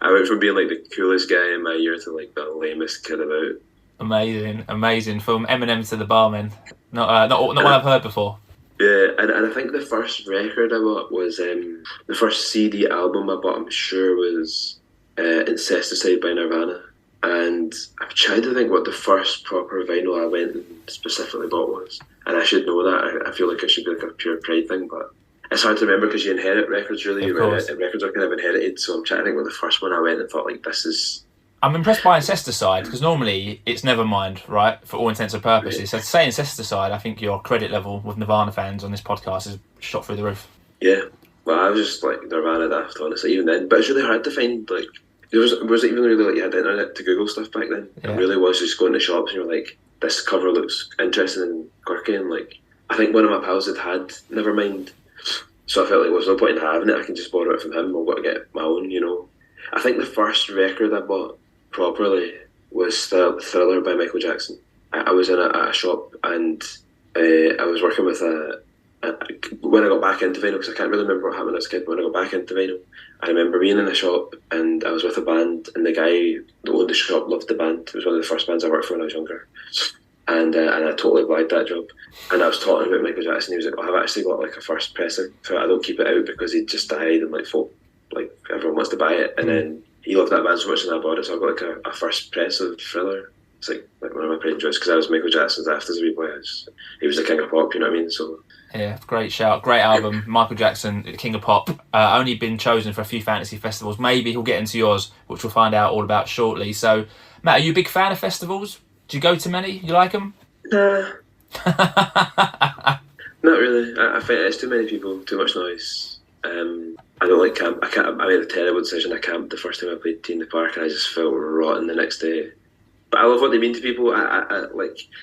I went from being like the coolest guy in my year to like the lamest kid about. Amazing. From Eminem to the Barmen. Not one I've heard before. Yeah, and I think the first record I bought was the first CD album I bought, I'm sure, was Incesticide by Nirvana. And I'm trying to think what the first proper vinyl I went and specifically bought was. And I should know that. I feel like it should be like a pure pride thing, but it's hard to remember because you inherit records, really. Records are kind of inherited, so I'm trying to think what the first one I went and thought, like, this is... I'm impressed by Incesticide, because normally it's Nevermind, right, for all intents and purposes. Right. So to say Incesticide, I think your credit level with Nirvana fans on this podcast is shot through the roof. Yeah. Well, I was just, like, Nirvana daft, honestly, even then. But it's really hard to find, like... Was it even really like you had the internet to Google stuff back then? Yeah. It really was just going to shops and you're like, this cover looks interesting and quirky, and like I think one of my pals had Nevermind, so I felt like there was no point in having it. I can just borrow it from him. I've got to get my own, you know. I think the first record I bought properly was Thriller by Michael Jackson. I was in a shop and I was working with when I got back into vinyl, because I can't really remember what happened as a kid, but when I got back into vinyl, I remember being in a shop and I was with a band, and the guy that owned the shop loved the band. It was one of the first bands I worked for when I was younger, and I totally blagged that job. And I was talking about Michael Jackson. He was like, "Oh, I've actually got like a first pressing, so I don't keep it out because he just died, and like folk, like everyone wants to buy it." And then he loved that band so much, and I bought it. So I got like a first press of Thriller. It's like one of my pride joys, because I was Michael Jackson's after as a wee boy. He was the king of pop, you know what I mean? So. Yeah, great shout, great album. Michael Jackson, King of Pop. Only been chosen for a few fantasy festivals. Maybe he'll get into yours, which we'll find out all about shortly. So, Matt, are you a big fan of festivals? Do you go to many? You like them? Nah. Not really. I find it's too many people, too much noise. I don't like camp. I made a terrible decision. I camped the first time I played Tea in the Park, and I just felt rotten the next day. But I love what they mean to people. I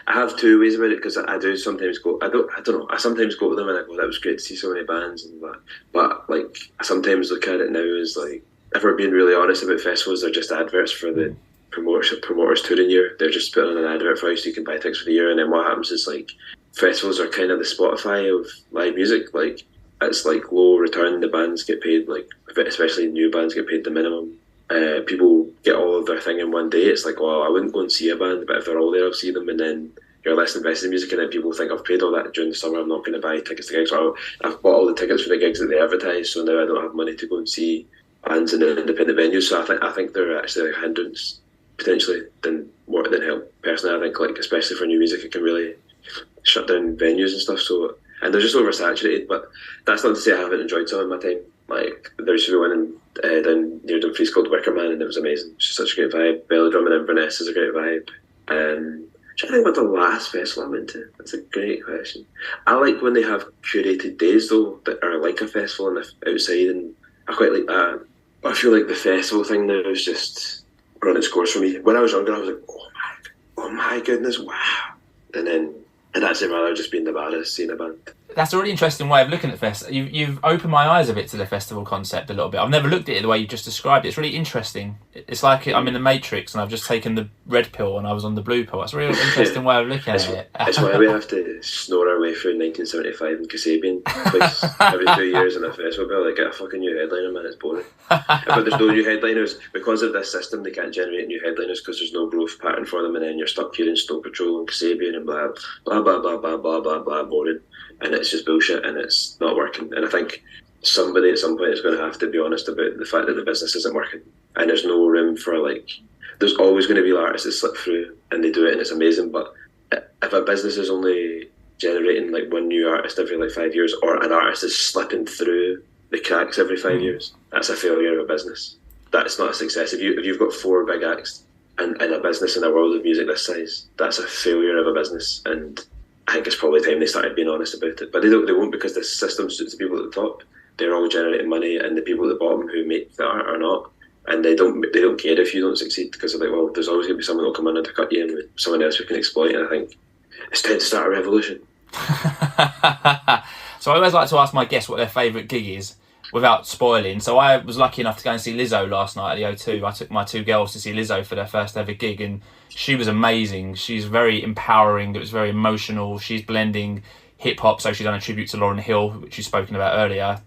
have two ways about it, because I do sometimes go. I don't know. I sometimes go to them and I go, that was great to see so many bands and that. But like, I sometimes look at it now as like, if we're being really honest about festivals, they're just adverts for the promoters touring year. They're just putting on an advert for you so you can buy tickets for the year. And then what happens is like, festivals are kind of the Spotify of live music. Like, it's like low return. The bands get paid, like especially new bands get paid the minimum. People get all of their thing in one day. It's like, well, I wouldn't go and see a band, but if they're all there, I'll see them. And then you're less invested in music, and then people think, I've paid all that during the summer, I'm not going to buy tickets to gigs. Or I've bought all the tickets for the gigs that they advertise, so now I don't have money to go and see bands in independent venues. So I think they're actually like a hindrance potentially more than help. Personally, I think like especially for new music, it can really shut down venues and stuff. So, and they're just oversaturated. But that's not to say I haven't enjoyed some of my time. Like, there used to be one down near Dumfries called Wicker Man, and it was amazing. It's just such a great vibe. Belly Drum in Inverness is a great vibe. trying to think what the last festival I went to. That's a great question. I like when they have curated days though that are like a festival and outside, and I quite like that. But I feel like the festival thing now is just run its course for me. When I was younger, I was like, oh my goodness, wow. And then I'd actually rather just be in the bars seeing a band. That's a really interesting way of looking at fest. You've opened my eyes a bit to the festival concept a little bit. I've never looked at it the way you just described it. It's really interesting. It's like I'm in the Matrix and I've just taken the red pill and I was on the blue pill. That's a really interesting way of looking at it. That's why we have to snore our way through 1975 and Kasabian twice every 2 years in a festival bill. Like, get a fucking new headliner, man, it's boring. But there's no new headliners. Because of this system, they can't generate new headliners because there's no growth pattern for them, and then you're stuck hearing Snow Patrol and Kasabian and blah, blah, blah, blah, blah, blah, blah, blah, boring. And it's just bullshit and it's not working. And I think somebody at some point is going to have to be honest about the fact that the business isn't working. And there's no room for, like, there's always going to be artists that slip through and they do it and it's amazing. But if a business is only generating like one new artist every like 5 years, or an artist is slipping through the cracks every 5 years, that's a failure of a business. That's not a success. If you've got four big acts and in a business in a world of music this size, that's a failure of a business. And I think it's probably time they started being honest about it. But they won't, because the system suits the people at the top. They're all generating money, and the people at the bottom who make the art are not. And they don't care if you don't succeed, because they're like, well, there's always going to be someone who'll come in and cut you, and someone else who can exploit. And I think it's time to start a revolution. So I always like to ask my guests what their favourite gig is, without spoiling. So I was lucky enough to go and see Lizzo last night at the O2. I took my two girls to see Lizzo for their first ever gig, and she was amazing. She's very empowering. It was very emotional. She's blending hip hop, so she's done a tribute to Lauryn Hill, which you've spoken about earlier.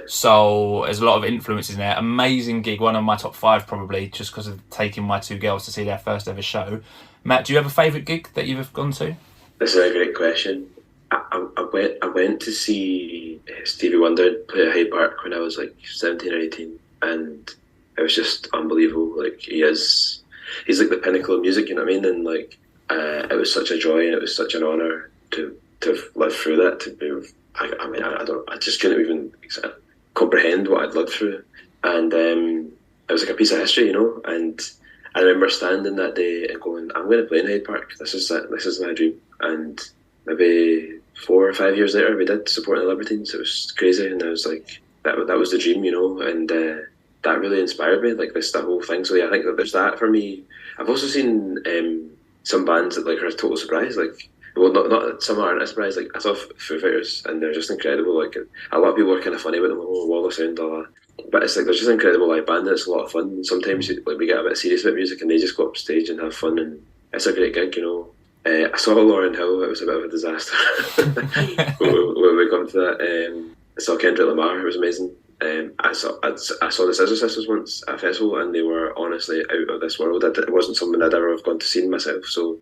So there's a lot of influences in there. Amazing gig, one of my top 5 probably, just because of taking my two girls to see their first ever show. Matt, do you have a favourite gig that you've gone to? This is a great question. I went to see Stevie Wonder play at Hyde Park when I was like 17 or 18, and it was just unbelievable. Like, he's like the pinnacle of music, you know what I mean? And like, it was such a joy, and it was such an honour to have lived through that. To be, I just couldn't even comprehend what I'd lived through, and it was like a piece of history, you know. And I remember standing that day and going, "I'm going to play in Hyde Park. This is my dream." And maybe 4 or 5 years later, we did Supporting the Libertines. It was crazy, and I was like, that was the dream, you know. And that really inspired me, like the whole thing. So yeah, I think that there's that for me. I've also seen some bands that like are a total surprise, like, well, not some aren't a surprise. Like, I saw Foo Fighters, and they're just incredible. Like, a lot of people are kind of funny with them, wall of sound, all that. But it's like, they're just an incredible live band, and it's a lot of fun. And sometimes like, we get a bit serious about music, and they just go up stage and have fun, and it's a great gig, you know. I saw Lauryn Hill. It was a bit of a disaster when we come to that. I saw Kendrick Lamar. It was amazing. I saw the Scissor Sisters once at a festival, and they were honestly out of this world. It wasn't something I'd ever have gone to see myself. So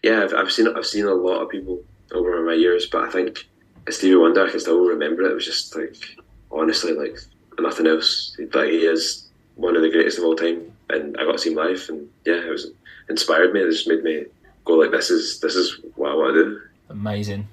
yeah, I've seen a lot of people over my years, but I think Stevie Wonder, I can still remember it. It was just like, honestly, like nothing else. Like, he is one of the greatest of all time, and I got to see him live, and yeah, it was inspired me. It just made me go like, this is what I want to do. Amazing,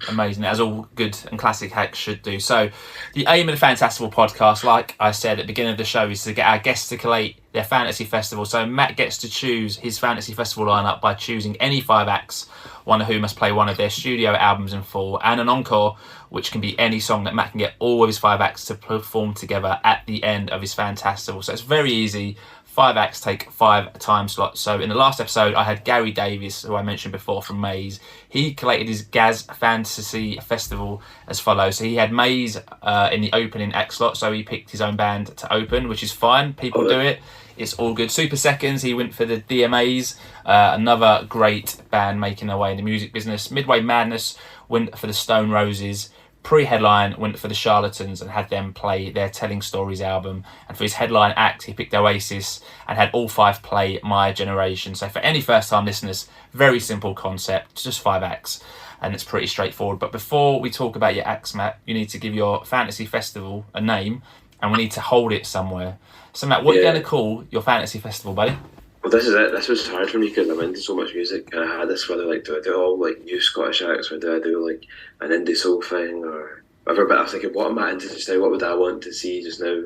as all good and classic acts should do. So the aim of the Fantastival Podcast, like I said at the beginning of the show, is to get our guests to collate their fantasy festival. So Matt gets to choose his fantasy festival lineup by choosing any 5 acts, one of whom must play one of their studio albums in full, and an encore, which can be any song that Matt can get all of his 5 acts to perform together at the end of his Fantastival. So it's very easy. 5 acts take 5 time slots. So in the last episode, I had Gary Davis, who I mentioned before, from Maze. He collated his Gaz Fantasy Festival as follows. So he had Maze in the opening act slot, so he picked his own band to open, which is fine. People do it. It's all good. Super Seconds, he went for the DMAs, another great band making their way in the music business. Midway Madness went for the Stone Roses. Pre-headline went for the Charlatans and had them play their Telling Stories album. And for his headline act, he picked Oasis and had all 5 play My Generation. So for any first-time listeners, very simple concept, just 5 acts, and it's pretty straightforward. But before we talk about your acts, Matt, you need to give your fantasy festival a name, and we need to hold it somewhere. So Matt, what are you going to call your fantasy festival, buddy? Well, this is it. This was hard for me because I'm into so much music, and I had this whether like, do I do all like new Scottish acts, or do I do like an indie soul thing or whatever? But I was thinking, what am I into just now? What would I want to see just now?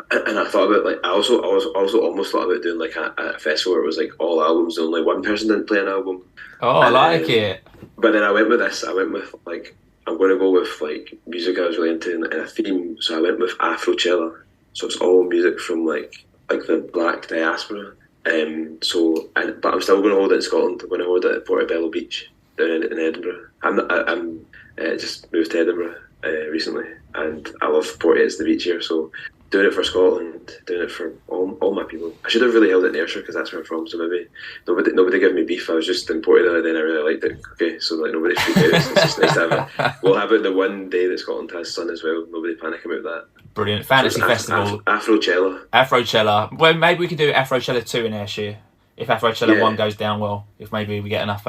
And I thought about like I also almost thought about doing like a festival where it was like all albums, and only one person didn't play an album. Oh, I like it. But then I went with this. I went with like I'm going to go with like music I was really into and a theme. So I went with Afrochella. So it's all music from like the Black diaspora. But I'm still going to hold it in Scotland. I'm going to hold it at Portobello Beach down in Edinburgh. I'm just moved to Edinburgh recently, and I love Porty. It's the beach here, so doing it for Scotland, doing it for all my people. I should have really held it in Ayrshire because that's where I'm from. So maybe nobody gave me beef. I was just in Porty the other day, and I really liked it. Okay, so like nobody freaked out. It's just nice to have it. We'll have it the one day that Scotland has sun as well. Nobody panic about that. Brilliant. Fantasy Festival. Afrochella. Well, maybe we could do Afrochella 2 in Ayrshire. If Afrochella 1 goes down well. If maybe we get enough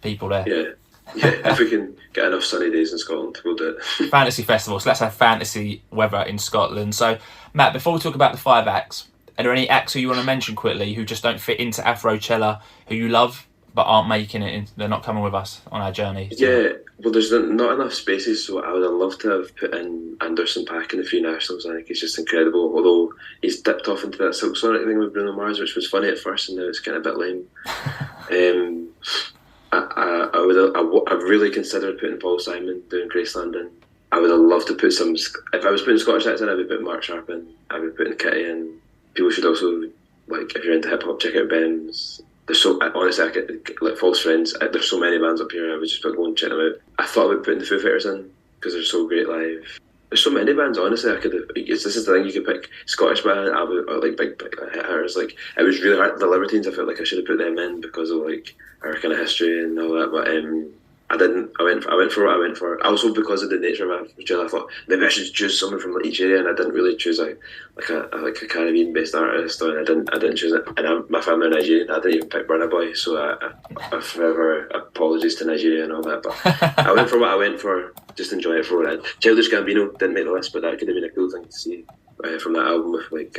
people there. Yeah, if we can get enough sunny days in Scotland, we'll do it. Fantasy Festival. So let's have fantasy weather in Scotland. So, Matt, before we talk about the 5 acts, are there any acts who you want to mention quickly who just don't fit into Afrochella, who you love but aren't making it? They're not coming with us on our journey. Yeah, well, there's not enough spaces, so I would have loved to have put in Anderson .Paak in the Three Nationals. I think he's just incredible, although he's dipped off into that Silk Sonic thing with Bruno Mars, which was funny at first, and now it's kind of a bit lame. I've really considered putting Paul Simon doing Graceland in. I would have loved to put some. If I was putting Scottish acts in, I would put Mark Sharp in. I would put in Kitty in. People should also, like, if you're into hip hop, check out Ben's. There's so honestly, I could, like False Friends. There's so many bands up here. I would just go and check them out. I thought about putting the Foo Fighters in because they're so great live. There's so many bands. Honestly, I could have. This is the thing. You could pick Scottish band, or like big hitters. Like it was really hard. The Libertines, I felt like I should have put them in because of like our kind of history and all that. But I didn't. I went for what I went for. Also because of the nature of Afrochella, I thought maybe I should choose someone from each area, and I didn't really choose a Caribbean-based artist, and I didn't choose it. And my family are Nigerian. I didn't even pick Burna Boy, so I forever apologies to Nigeria and all that. But I went for what I went for. Just enjoy it for what I had. Childish Gambino didn't make the list, but that could have been a cool thing to see from that album with like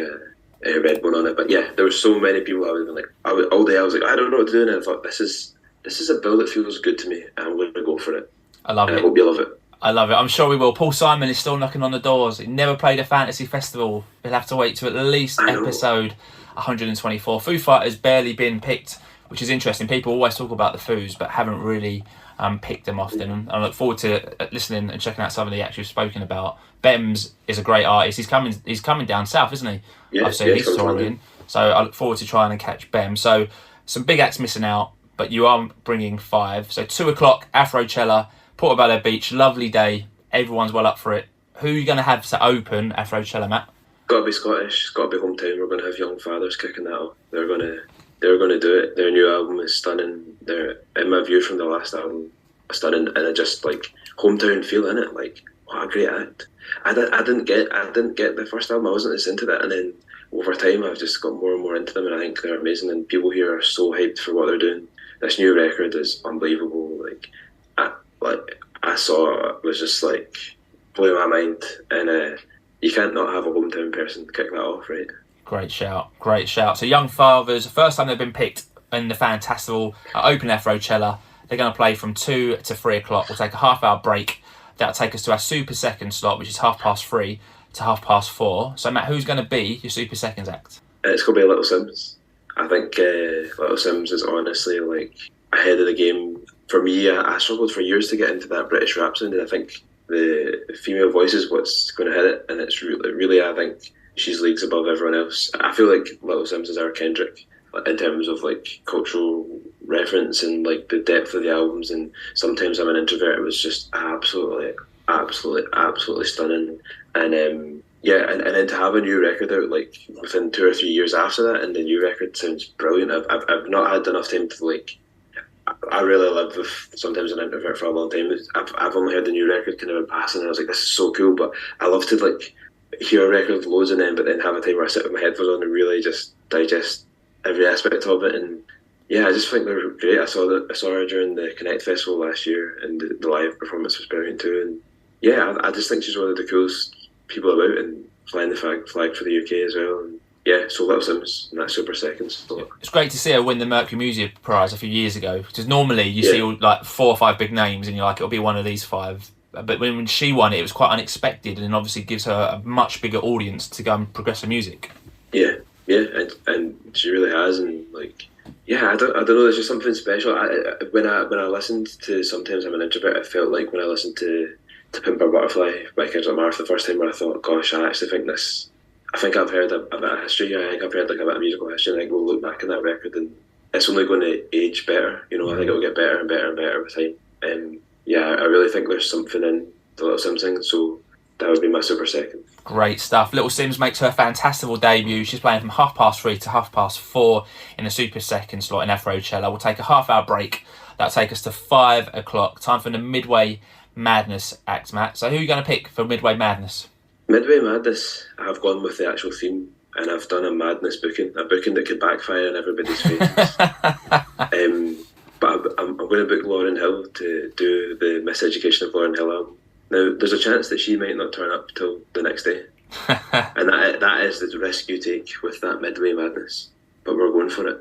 Redbone on it. But yeah, there were so many people I would have been like, all day I was like, I don't know what to do, and I thought this is a bill that feels good to me, and I'm going to go for it. I love it. I hope you love it. I love it. I'm sure we will. Paul Simon is still knocking on the doors. He never played a fantasy festival. He'll have to wait to at least episode 124. Foo Fighters barely been picked, which is interesting. People always talk about the Foos, but haven't really picked them often. And I look forward to listening and checking out some of the acts you've spoken about. Bems is a great artist. He's coming down south, isn't he? Yeah, I've seen his touring. So I look forward to trying to catch Bem. So some big acts missing out, but you are bringing 5. So 2 o'clock, Afrochella, Portobello Beach, lovely day. Everyone's well up for it. Who are you going to have to open Afrochella, Matt? Got to be Scottish. It's got to be hometown. We're going to have Young Fathers kicking that off. They're going to do it. Their new album is stunning. They're, in my view, from the last album, stunning, and I just like hometown feel in it. Like, what a great act. I didn't get the first album. I wasn't as into that, and then over time I've just got more and more into them, and I think they're amazing. And people here are so hyped for what they're doing. This new record is unbelievable. I saw it was just like blowing my mind, and you can't not have a hometown person kick that off, right? Great shout. So Young Fathers, first time they've been picked in the Fantastival Open Afrochella. They're going to play from 2 to 3 o'clock. We'll take a half-hour break. That'll take us to our Super Second slot, which is 3:30 to 4:30. So Matt, who's going to be your Super Seconds act? It's going to be Little Sims. I think Little Sims is honestly like ahead of the game. For me, I struggled for years to get into that British rap sound, and I think the female voice is what's going to hit it, and it's really I think she's leagues above everyone else. I feel like Little Sims is our Kendrick in terms of like cultural reference and like the depth of the albums. And Sometimes I'm an Introvert, it was just absolutely stunning. And and then to have a new record out like within 2 or 3 years after that, and the new record sounds brilliant. I've not had enough time to like. I really lived with Sometimes an Introvert for a long time. I've only heard the new record kind of in passing, and I was like, this is so cool. But I love to like hear a record with loads of them, but then have a time where I sit with my headphones on and really just digest every aspect of it. And yeah, I just think they're great. I saw her during the Connect Festival last year, and the live performance was brilliant too. And yeah, I just think she's one of the coolest people about, and flying the flag for the UK as well. And yeah, so Little Sims in that Super Seconds. So. It's great to see her win the Mercury Music Prize a few years ago, because normally you see all, like 4 or 5 big names and you're like, it'll be one of these 5. But when she won it was quite unexpected, and obviously gives her a much bigger audience to go and progress her music. Yeah, and she really has, and like, yeah, I don't know. There's just something special. When I listened to Sometimes I'm an Introvert, it felt like when I listened to Pimp a Butterfly by Kendrick Lamar for the first time, where I thought, gosh, I actually think this. I think I've heard a bit of history. I think I've heard like a bit of musical history. I think we'll look back on that record, and it's only going to age better. You know, I think it'll get better and better and better with time. Yeah, I really think there's something in the Little Sims thing, so that would be my super second. Great stuff. Little Sims makes her Fantastival debut. She's playing from 3:30 to 4:30 in the super second slot in Afrochella. We'll take a half-hour break. That'll take us to 5 o'clock. Time for the Midway Madness act, Matt. So who are you going to pick for Midway Madness? Midway Madness, I've gone with the actual theme, and I've done a madness booking that could backfire in everybody's faces. But I'm going to book Lauryn Hill to do the Miseducation of Lauryn Hill album. Now, there's a chance that she might not turn up till the next day. And that is the risk you take with that Midway Madness. But we're going for it.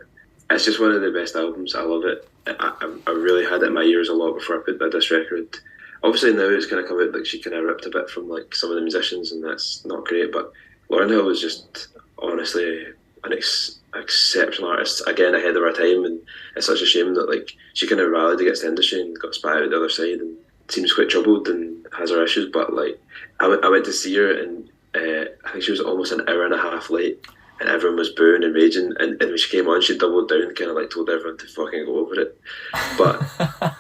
It's just one of the best albums. I love it. I really had it in my ears a lot before I put this record. Obviously now it's kind of come out like she kind of ripped a bit from like some of the musicians, and that's not great. But Lauryn Hill was just honestly an exceptional artist, again ahead of her time, and it's such a shame that like she kind of rallied against the industry and got spat out the other side and seems quite troubled and has her issues. But like I went to see her, and I think she was almost an hour and a half late, and everyone was booing and raging, and when she came on she doubled down and kind of like told everyone to fucking go over it. But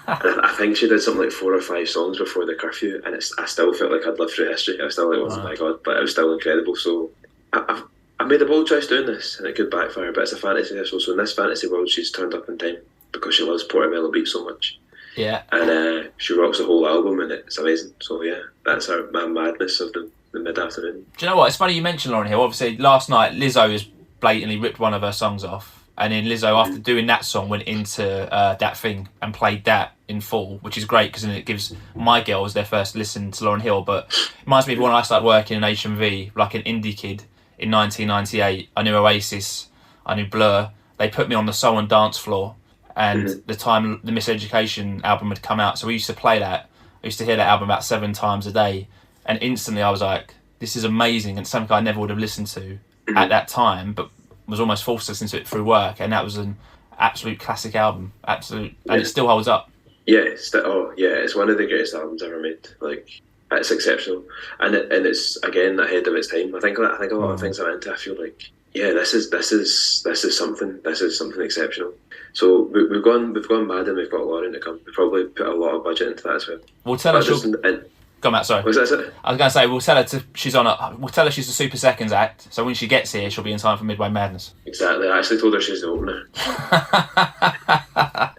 I think she did something like 4 or 5 songs before the curfew, and I still felt like I'd lived through history. I was still like, oh my god, but it was still incredible. So I made a bold choice doing this, and it could backfire, but it's a fantasy hustle. So in this fantasy world, she's turned up in time because she loves Portobello Beat so much. Yeah. And she rocks the whole album, and it's amazing. So yeah, that's my madness of the mid-afternoon. Do you know what? It's funny you mentioned Lauryn Hill. Obviously, last night Lizzo has blatantly ripped one of her songs off, and then Lizzo, after doing that song, went into That Thing and played that in full, which is great because then it gives my girls their first listen to Lauryn Hill. But it reminds me of when I started working in HMV, like an indie kid in 1998. I knew Oasis, I knew Blur. They put me on the soul and dance floor, and the time the Miseducation album had come out, so we used to play that. I used to hear that album about 7 times a day, and instantly I was like, this is amazing, and something I never would have listened to at that time, but was almost forced to listen to it through work, and that was an absolute classic album, and it still holds up. Yeah, it's one of the greatest albums ever made. Like, it's exceptional, and it's again ahead of its time. I think a lot of things I'm into, I feel like, yeah, this is something exceptional. So we've gone mad, and we've got Lauryn to come. We probably put a lot of budget into that as well. We'll tell her Go on, Matt, sorry. Was that it? I was going to say, we'll tell her she's the Super Seconds act, so when she gets here, she'll be in time for Midway Madness. Exactly. I actually told her she's the opener.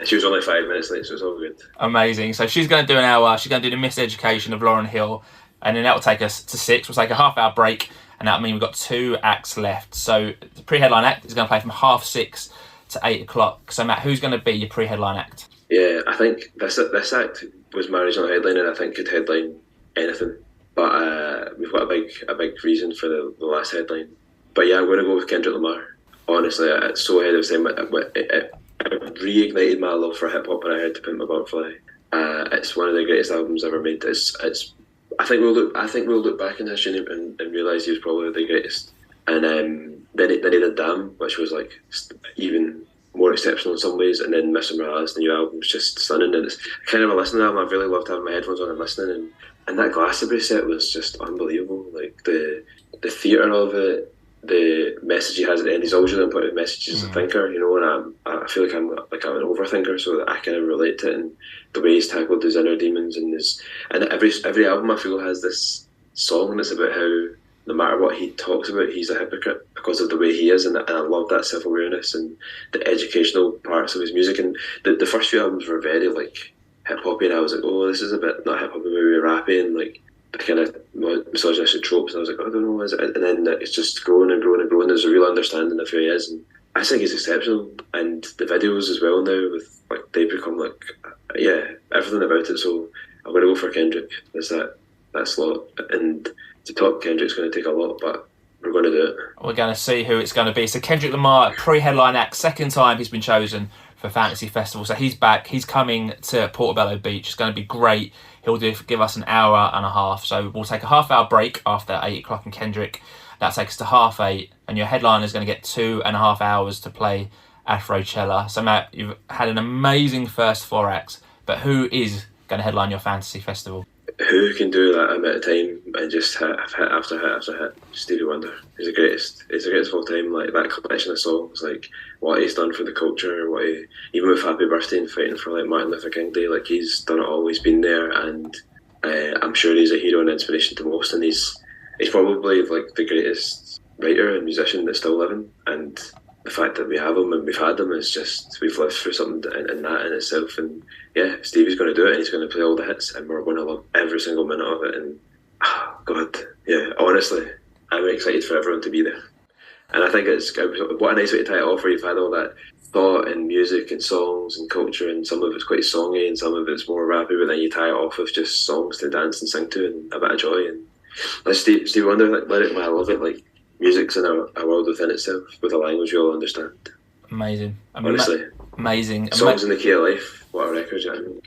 She was only 5 minutes late, so it's all good. Amazing. So she's going to do an hour. She's going to do the Miseducation of Lauryn Hill, and then that will take us to 6. We'll take a half-hour break, and that'll mean we've got 2 acts left. So the pre-headline act is going to play from 6:30 to 8 o'clock. So Matt, who's going to be your pre-headline act? Yeah, I think this act was my original headline, and I think could headline anything, but we've got a big reason for the last headline. But yeah, I'm going to go with Kendrick Lamar. Honestly, it's so ahead of time. It reignited my love for hip hop when I heard Pimp a Butterfly. It's one of the greatest albums ever made. I think we'll look back in history and realise he was probably the greatest. And then he did Damn, which was like even more exceptional in some ways, and then Mr. Morales, the new album, was just stunning. And it's kind of a listening album. I really loved having my headphones on and listening, and that Glastonbury set was just unbelievable. Like the theatre of it, the message he has at the end. He's always really put a message as a thinker, you know. And I feel like I'm an overthinker, so I kind of relate to it, and the way he's tackled his inner demons and every album I feel has this song that's about how no matter what he talks about, he's a hypocrite because of the way he is, and I love that self-awareness and the educational parts of his music. And the first few albums were very like hip-hoppy, and I was like, oh, this is a bit not hip-hoppy, maybe rappy, and like the kind of misogynistic tropes, and I was like, oh, I don't know, is it? And then it's just growing and growing and growing. There's a real understanding of who he is, and I think he's exceptional. And the videos as well now, with like, they become like, yeah, everything about it. So I'm going to go for Kendrick. There's that slot, and to top Kendrick's going to take a lot, but we're going to do it. We're going to see who it's going to be. So Kendrick Lamar, pre-headline act, second time he's been chosen for Fantasy Festival. So he's back. He's coming to Portobello Beach. It's going to be great. He'll give us an hour and a half. So we'll take a half-hour break after 8 o'clock in Kendrick. That takes us to 8:30, and your headliner is going to get 2.5 hours to play Afrochella. So Matt, you've had an amazing first 4 acts, but who is going to headline your Fantasy Festival? Who can do that amount of time and just hit after hit after hit? Stevie Wonder. He's the greatest. He's the greatest of all time. Like that collection of songs, like what he's done for the culture, even with Happy Birthday and fighting for like Martin Luther King Day, like he's done it all. He's been there, and I'm sure he's a hero and inspiration to most. And he's probably like the greatest writer and musician that's still living. And the fact that we have him and we've had him is just, we've lived through something in that in itself. And yeah, Stevie's going to do it, and he's going to play all the hits, and we're going to love every single minute of it. And God, yeah, honestly, I'm excited for everyone to be there. And I think what a nice way to tie it off, where you've had all that thought and music and songs and culture, and some of it's quite songy and some of it's more rappy, but then you tie it off with just songs to dance and sing to and a bit of joy. And like Stevie Wonder, like lyrically, I love it. Like music's in a world within itself with a language we all understand. Amazing. Honestly. Amazing. Songs in the Key of Life. What a record, you know what I mean?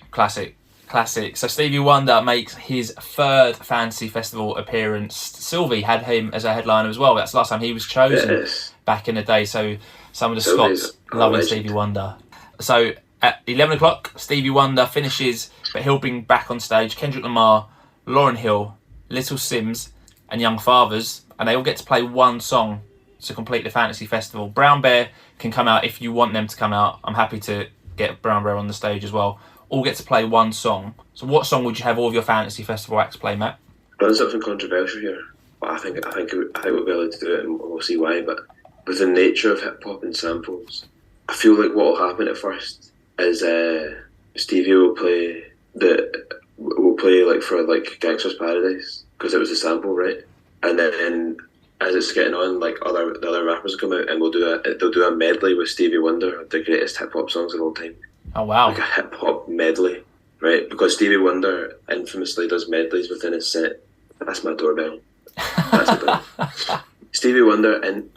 Classic. So Stevie Wonder makes his third Fantasy Festival appearance. Sylvie had him as a headliner as well. That's the last time he was chosen back in the day. So some of the Sylvie's Scots loving Stevie Wonder. So at 11 o'clock, Stevie Wonder finishes, but he'll bring back on stage Kendrick Lamar, Lauryn Hill, Little Sims, and Young Fathers, and they all get to play one song to complete the Fantasy Festival. Brownbear can come out if you want them to come out. I'm happy to get Brownbear on the stage as well. All get to play one song. So what song would you have all of your Fantasy Festival acts play, Matt? I've done something controversial here, but I think we'll be able to do it, and we'll see why. But with the nature of hip hop and samples, I feel like what will happen at first is Stevie will play like for like Gangsta's Paradise, because it was a sample, right? And then as it's getting on, like the other rappers will come out and they'll do a medley with Stevie Wonder of the greatest hip hop songs of all time. Oh wow! Like a hip hop medley, right? Because Stevie Wonder infamously does medleys within his set. That's my doorbell. That's a bell. Stevie Wonder and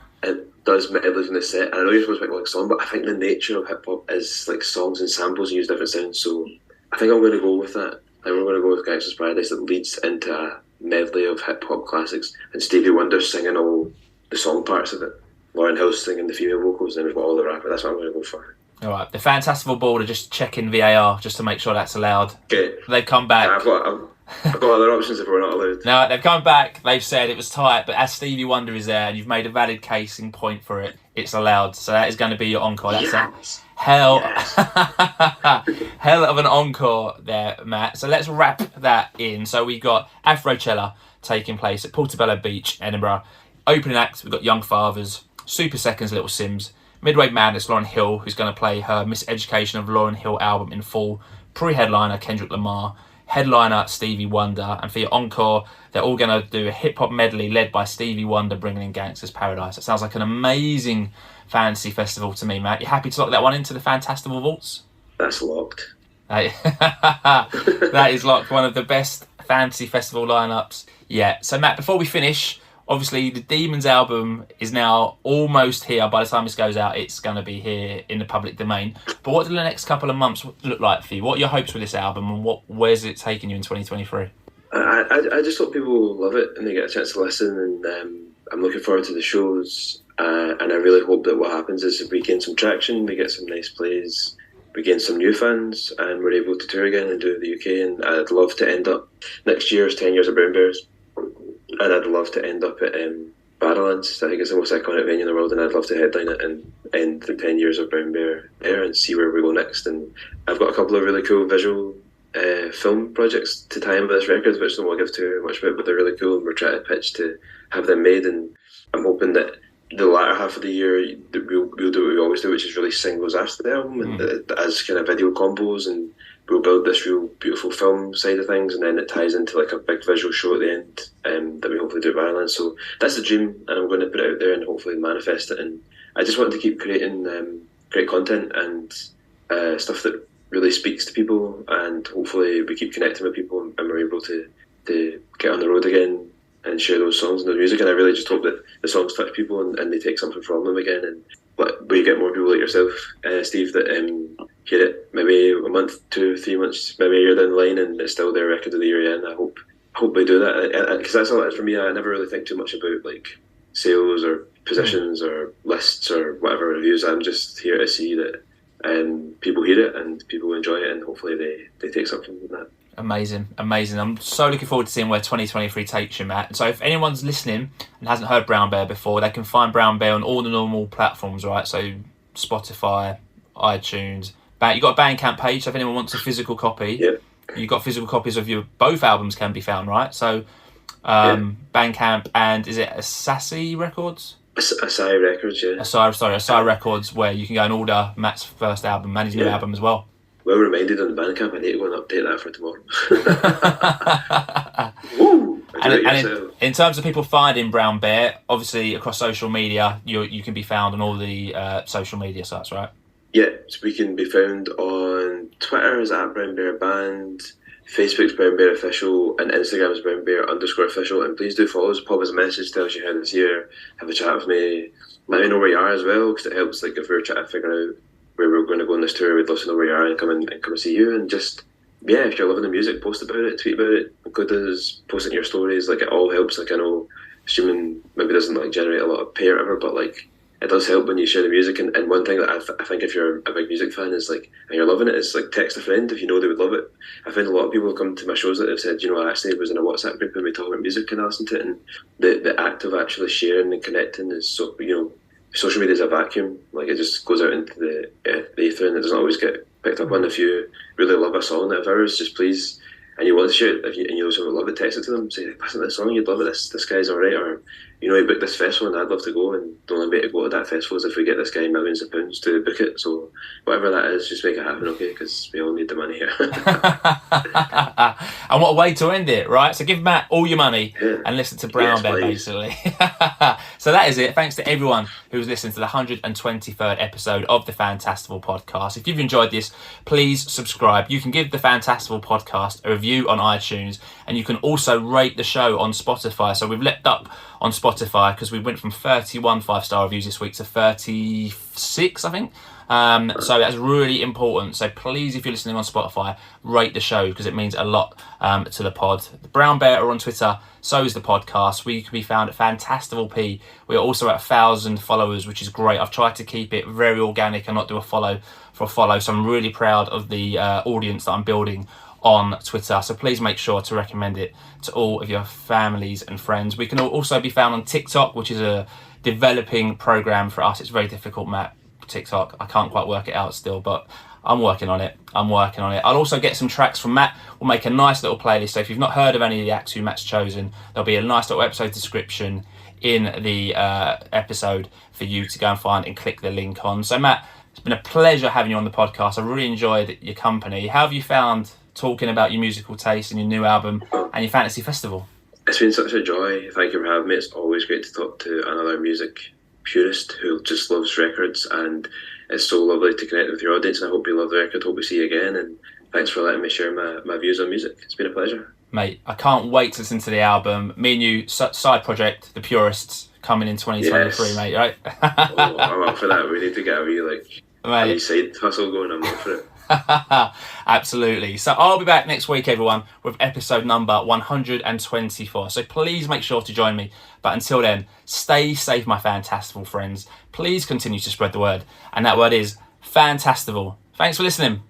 does medleys in his set. And I know you're supposed to pick like a song, but I think the nature of hip hop is like songs and samples and use different sounds. So I think I'm going to go with that. I think we're going to go with Gangsta's Paradise that leads into a medley of hip hop classics, and Stevie Wonder singing all the song parts of it. Lauryn Hill singing the female vocals, and then we've got all the rappers. That's what I'm going to go for. All right, the Fantastival board are just checking VAR just to make sure that's allowed. Okay. They've come back. I've got other options if we're not allowed. No, they've come back. They've said it was tight, but as Stevie Wonder is there and you've made a valid case in point for it, it's allowed. So that is going to be your encore. That's yes. hell of an encore there, Matt. So let's wrap that in. So we got Afrochella taking place at Portobello Beach, Edinburgh. Opening act, we've got Young Fathers, Super Seconds, Little Sims. Midway Madness, Lauryn Hill, who's going to play her Miseducation of Lauryn Hill album in full. Pre-headliner, Kendrick Lamar. Headliner, Stevie Wonder. And for your encore, they're all going to do a hip-hop medley led by Stevie Wonder, bringing in Gangsta's Paradise. It sounds like an amazing Fantasy Festival to me, Matt. You happy to lock that one into the Fantastival vaults? That's locked. That is locked. One of the best Fantasy Festival lineups yet. So, Matt, before we finish, obviously the Demons album is now almost here. By the time this goes out, it's going to be here in the public domain. But what do the next couple of months look like for you? What are your hopes with this album, and where's it taking you in 2023? I just hope people will love it and they get a chance to listen, and I'm looking forward to the shows, and I really hope that what happens is if we gain some traction, we get some nice plays, we gain some new fans, and we're able to tour again and do the UK. And I'd love to end up next year's 10 years of Brown Bears, and I'd love to end up at Barrowlands. I think it's the most iconic venue in the world, and I'd love to headline it and end the 10 years of Brown Bear there and see where we go next. And I've got a couple of really cool visual film projects to tie in with this record, which I don't want to give too much about, but they're really cool, and we're trying to pitch to have them made. And I'm hoping that the latter half of the year we'll do what we always do, which is release singles after the album and as kind of video combos, and we'll build this real beautiful film side of things, and then it ties into like a big visual show at the end that we hopefully do at Ireland. So that's the dream, and I'm going to put it out there and hopefully manifest it. And I just want to keep creating great content and stuff that really speaks to people, and hopefully we keep connecting with people, and we're able to get on the road again and share those songs and the music. And I really just hope that the songs touch people and they take something from them again. And where you get more people like yourself, Steve, that hear it maybe a month, 2, 3 months, maybe a year down the line, and it's still their record of the year. Yeah, and I hope they do that, because that's all it is for me. I never really think too much about like sales or positions or lists or whatever reviews. I'm just here to see that people hear it and people enjoy it, and hopefully they take something from that. Amazing. I'm so looking forward to seeing where 2023 takes you, Matt. So if anyone's listening and hasn't heard Brownbear before, they can find Brownbear on all the normal platforms, right? So Spotify, iTunes. You got a Bandcamp page, so if anyone wants a physical copy, you've got physical copies of both albums can be found, right? So Bandcamp, and is it Asai Records? Asai Records, yeah. Asai Records, where you can go and order Matt's first album and his new album as well. Well reminded on the Bandcamp. I need to go and update that for tomorrow. Woo! And in terms of people finding Brownbear, obviously across social media, you can be found on all the social media sites, right? Yeah, so we can be found on Twitter as @BrownBearBand, Facebook's Brownbear Official, and Instagram's Brownbear_official. And please do follow us, pop us a message, tell us you're here this year, have a chat with me, let me know where you are as well, because it helps. Like if we're trying to figure out where we're going to go on this tour, we'd love to know where you are and come and see you. And just, if you're loving the music, post about it, tweet about it, include us, post it in your stories. Like it all helps. Like I know streaming maybe doesn't like generate a lot of pay or whatever, but like it does help when you share the music. And one thing that I think if you're a big music fan is like, and you're loving it, is like text a friend if you know they would love it. I find a lot of people come to my shows that have said, I actually was in a WhatsApp group and we talk about music and I listened to it, and the act of actually sharing and connecting is so, social media is a vacuum. Like it just goes out into the ether, and it doesn't always get picked up on. If you really love a song of ours, just please, and you want to share it, and you know someone would love it, text it to them, say, listen to this song, you'd love it, this guy's alright, or he booked this festival and I'd love to go, and the only way to go to that festival is if we get this guy millions of pounds to book it. So whatever that is, just make it happen, okay, because we all need the money here. And what a way to end it, right? So give Matt all your money and listen to Brownbear, basically. So that is it. Thanks to everyone who's listened to the 123rd episode of the Fantastival Podcast. If you've enjoyed this, please subscribe. You can give the Fantastival Podcast a review on iTunes, and you can also rate the show on Spotify. So we've leapt up on Spotify because we went from 31 5-star reviews this week to 36, I think. So that's really important. So please, if you're listening on Spotify, rate the show because it means a lot to the pod. The Brownbear are on Twitter, so is the podcast. We can be found at Fantastival P. We are also at 1,000 followers, which is great. I've tried to keep it very organic and not do a follow for a follow. So I'm really proud of the audience that I'm building on Twitter. So please make sure to recommend it to all of your families and friends. We can also be found on TikTok, which is a developing program for us. It's very difficult, Matt. TikTok, I can't quite work it out still, but I'm working on it. I'll also get some tracks from Matt. We'll make a nice little playlist. So if you've not heard of any of the acts who Matt's chosen, there'll be a nice little episode description in the episode for you to go and find and click the link on. So Matt, it's been a pleasure having you on the podcast. I really enjoyed your company. How have you found talking about your musical taste and your new album and your fantasy festival? It's been such a joy. Thank you for having me. It's always great to talk to another music purist who just loves records, and it's so lovely to connect with your audience, and I hope you love the record. Hope we see you again, and thanks for letting me share my views on music. It's been a pleasure. Mate, I can't wait to listen to the album. Me and you, side project, The Purists, coming in 2023, yes. Mate, right? I'm up for that. We need to get a wee side hustle going. I'm up for it. Absolutely. So I'll be back next week, everyone, with episode number 124. So please make sure to join me. But until then, stay safe, my Fantastival friends. Please continue to spread the word. And that word is Fantastival. Thanks for listening.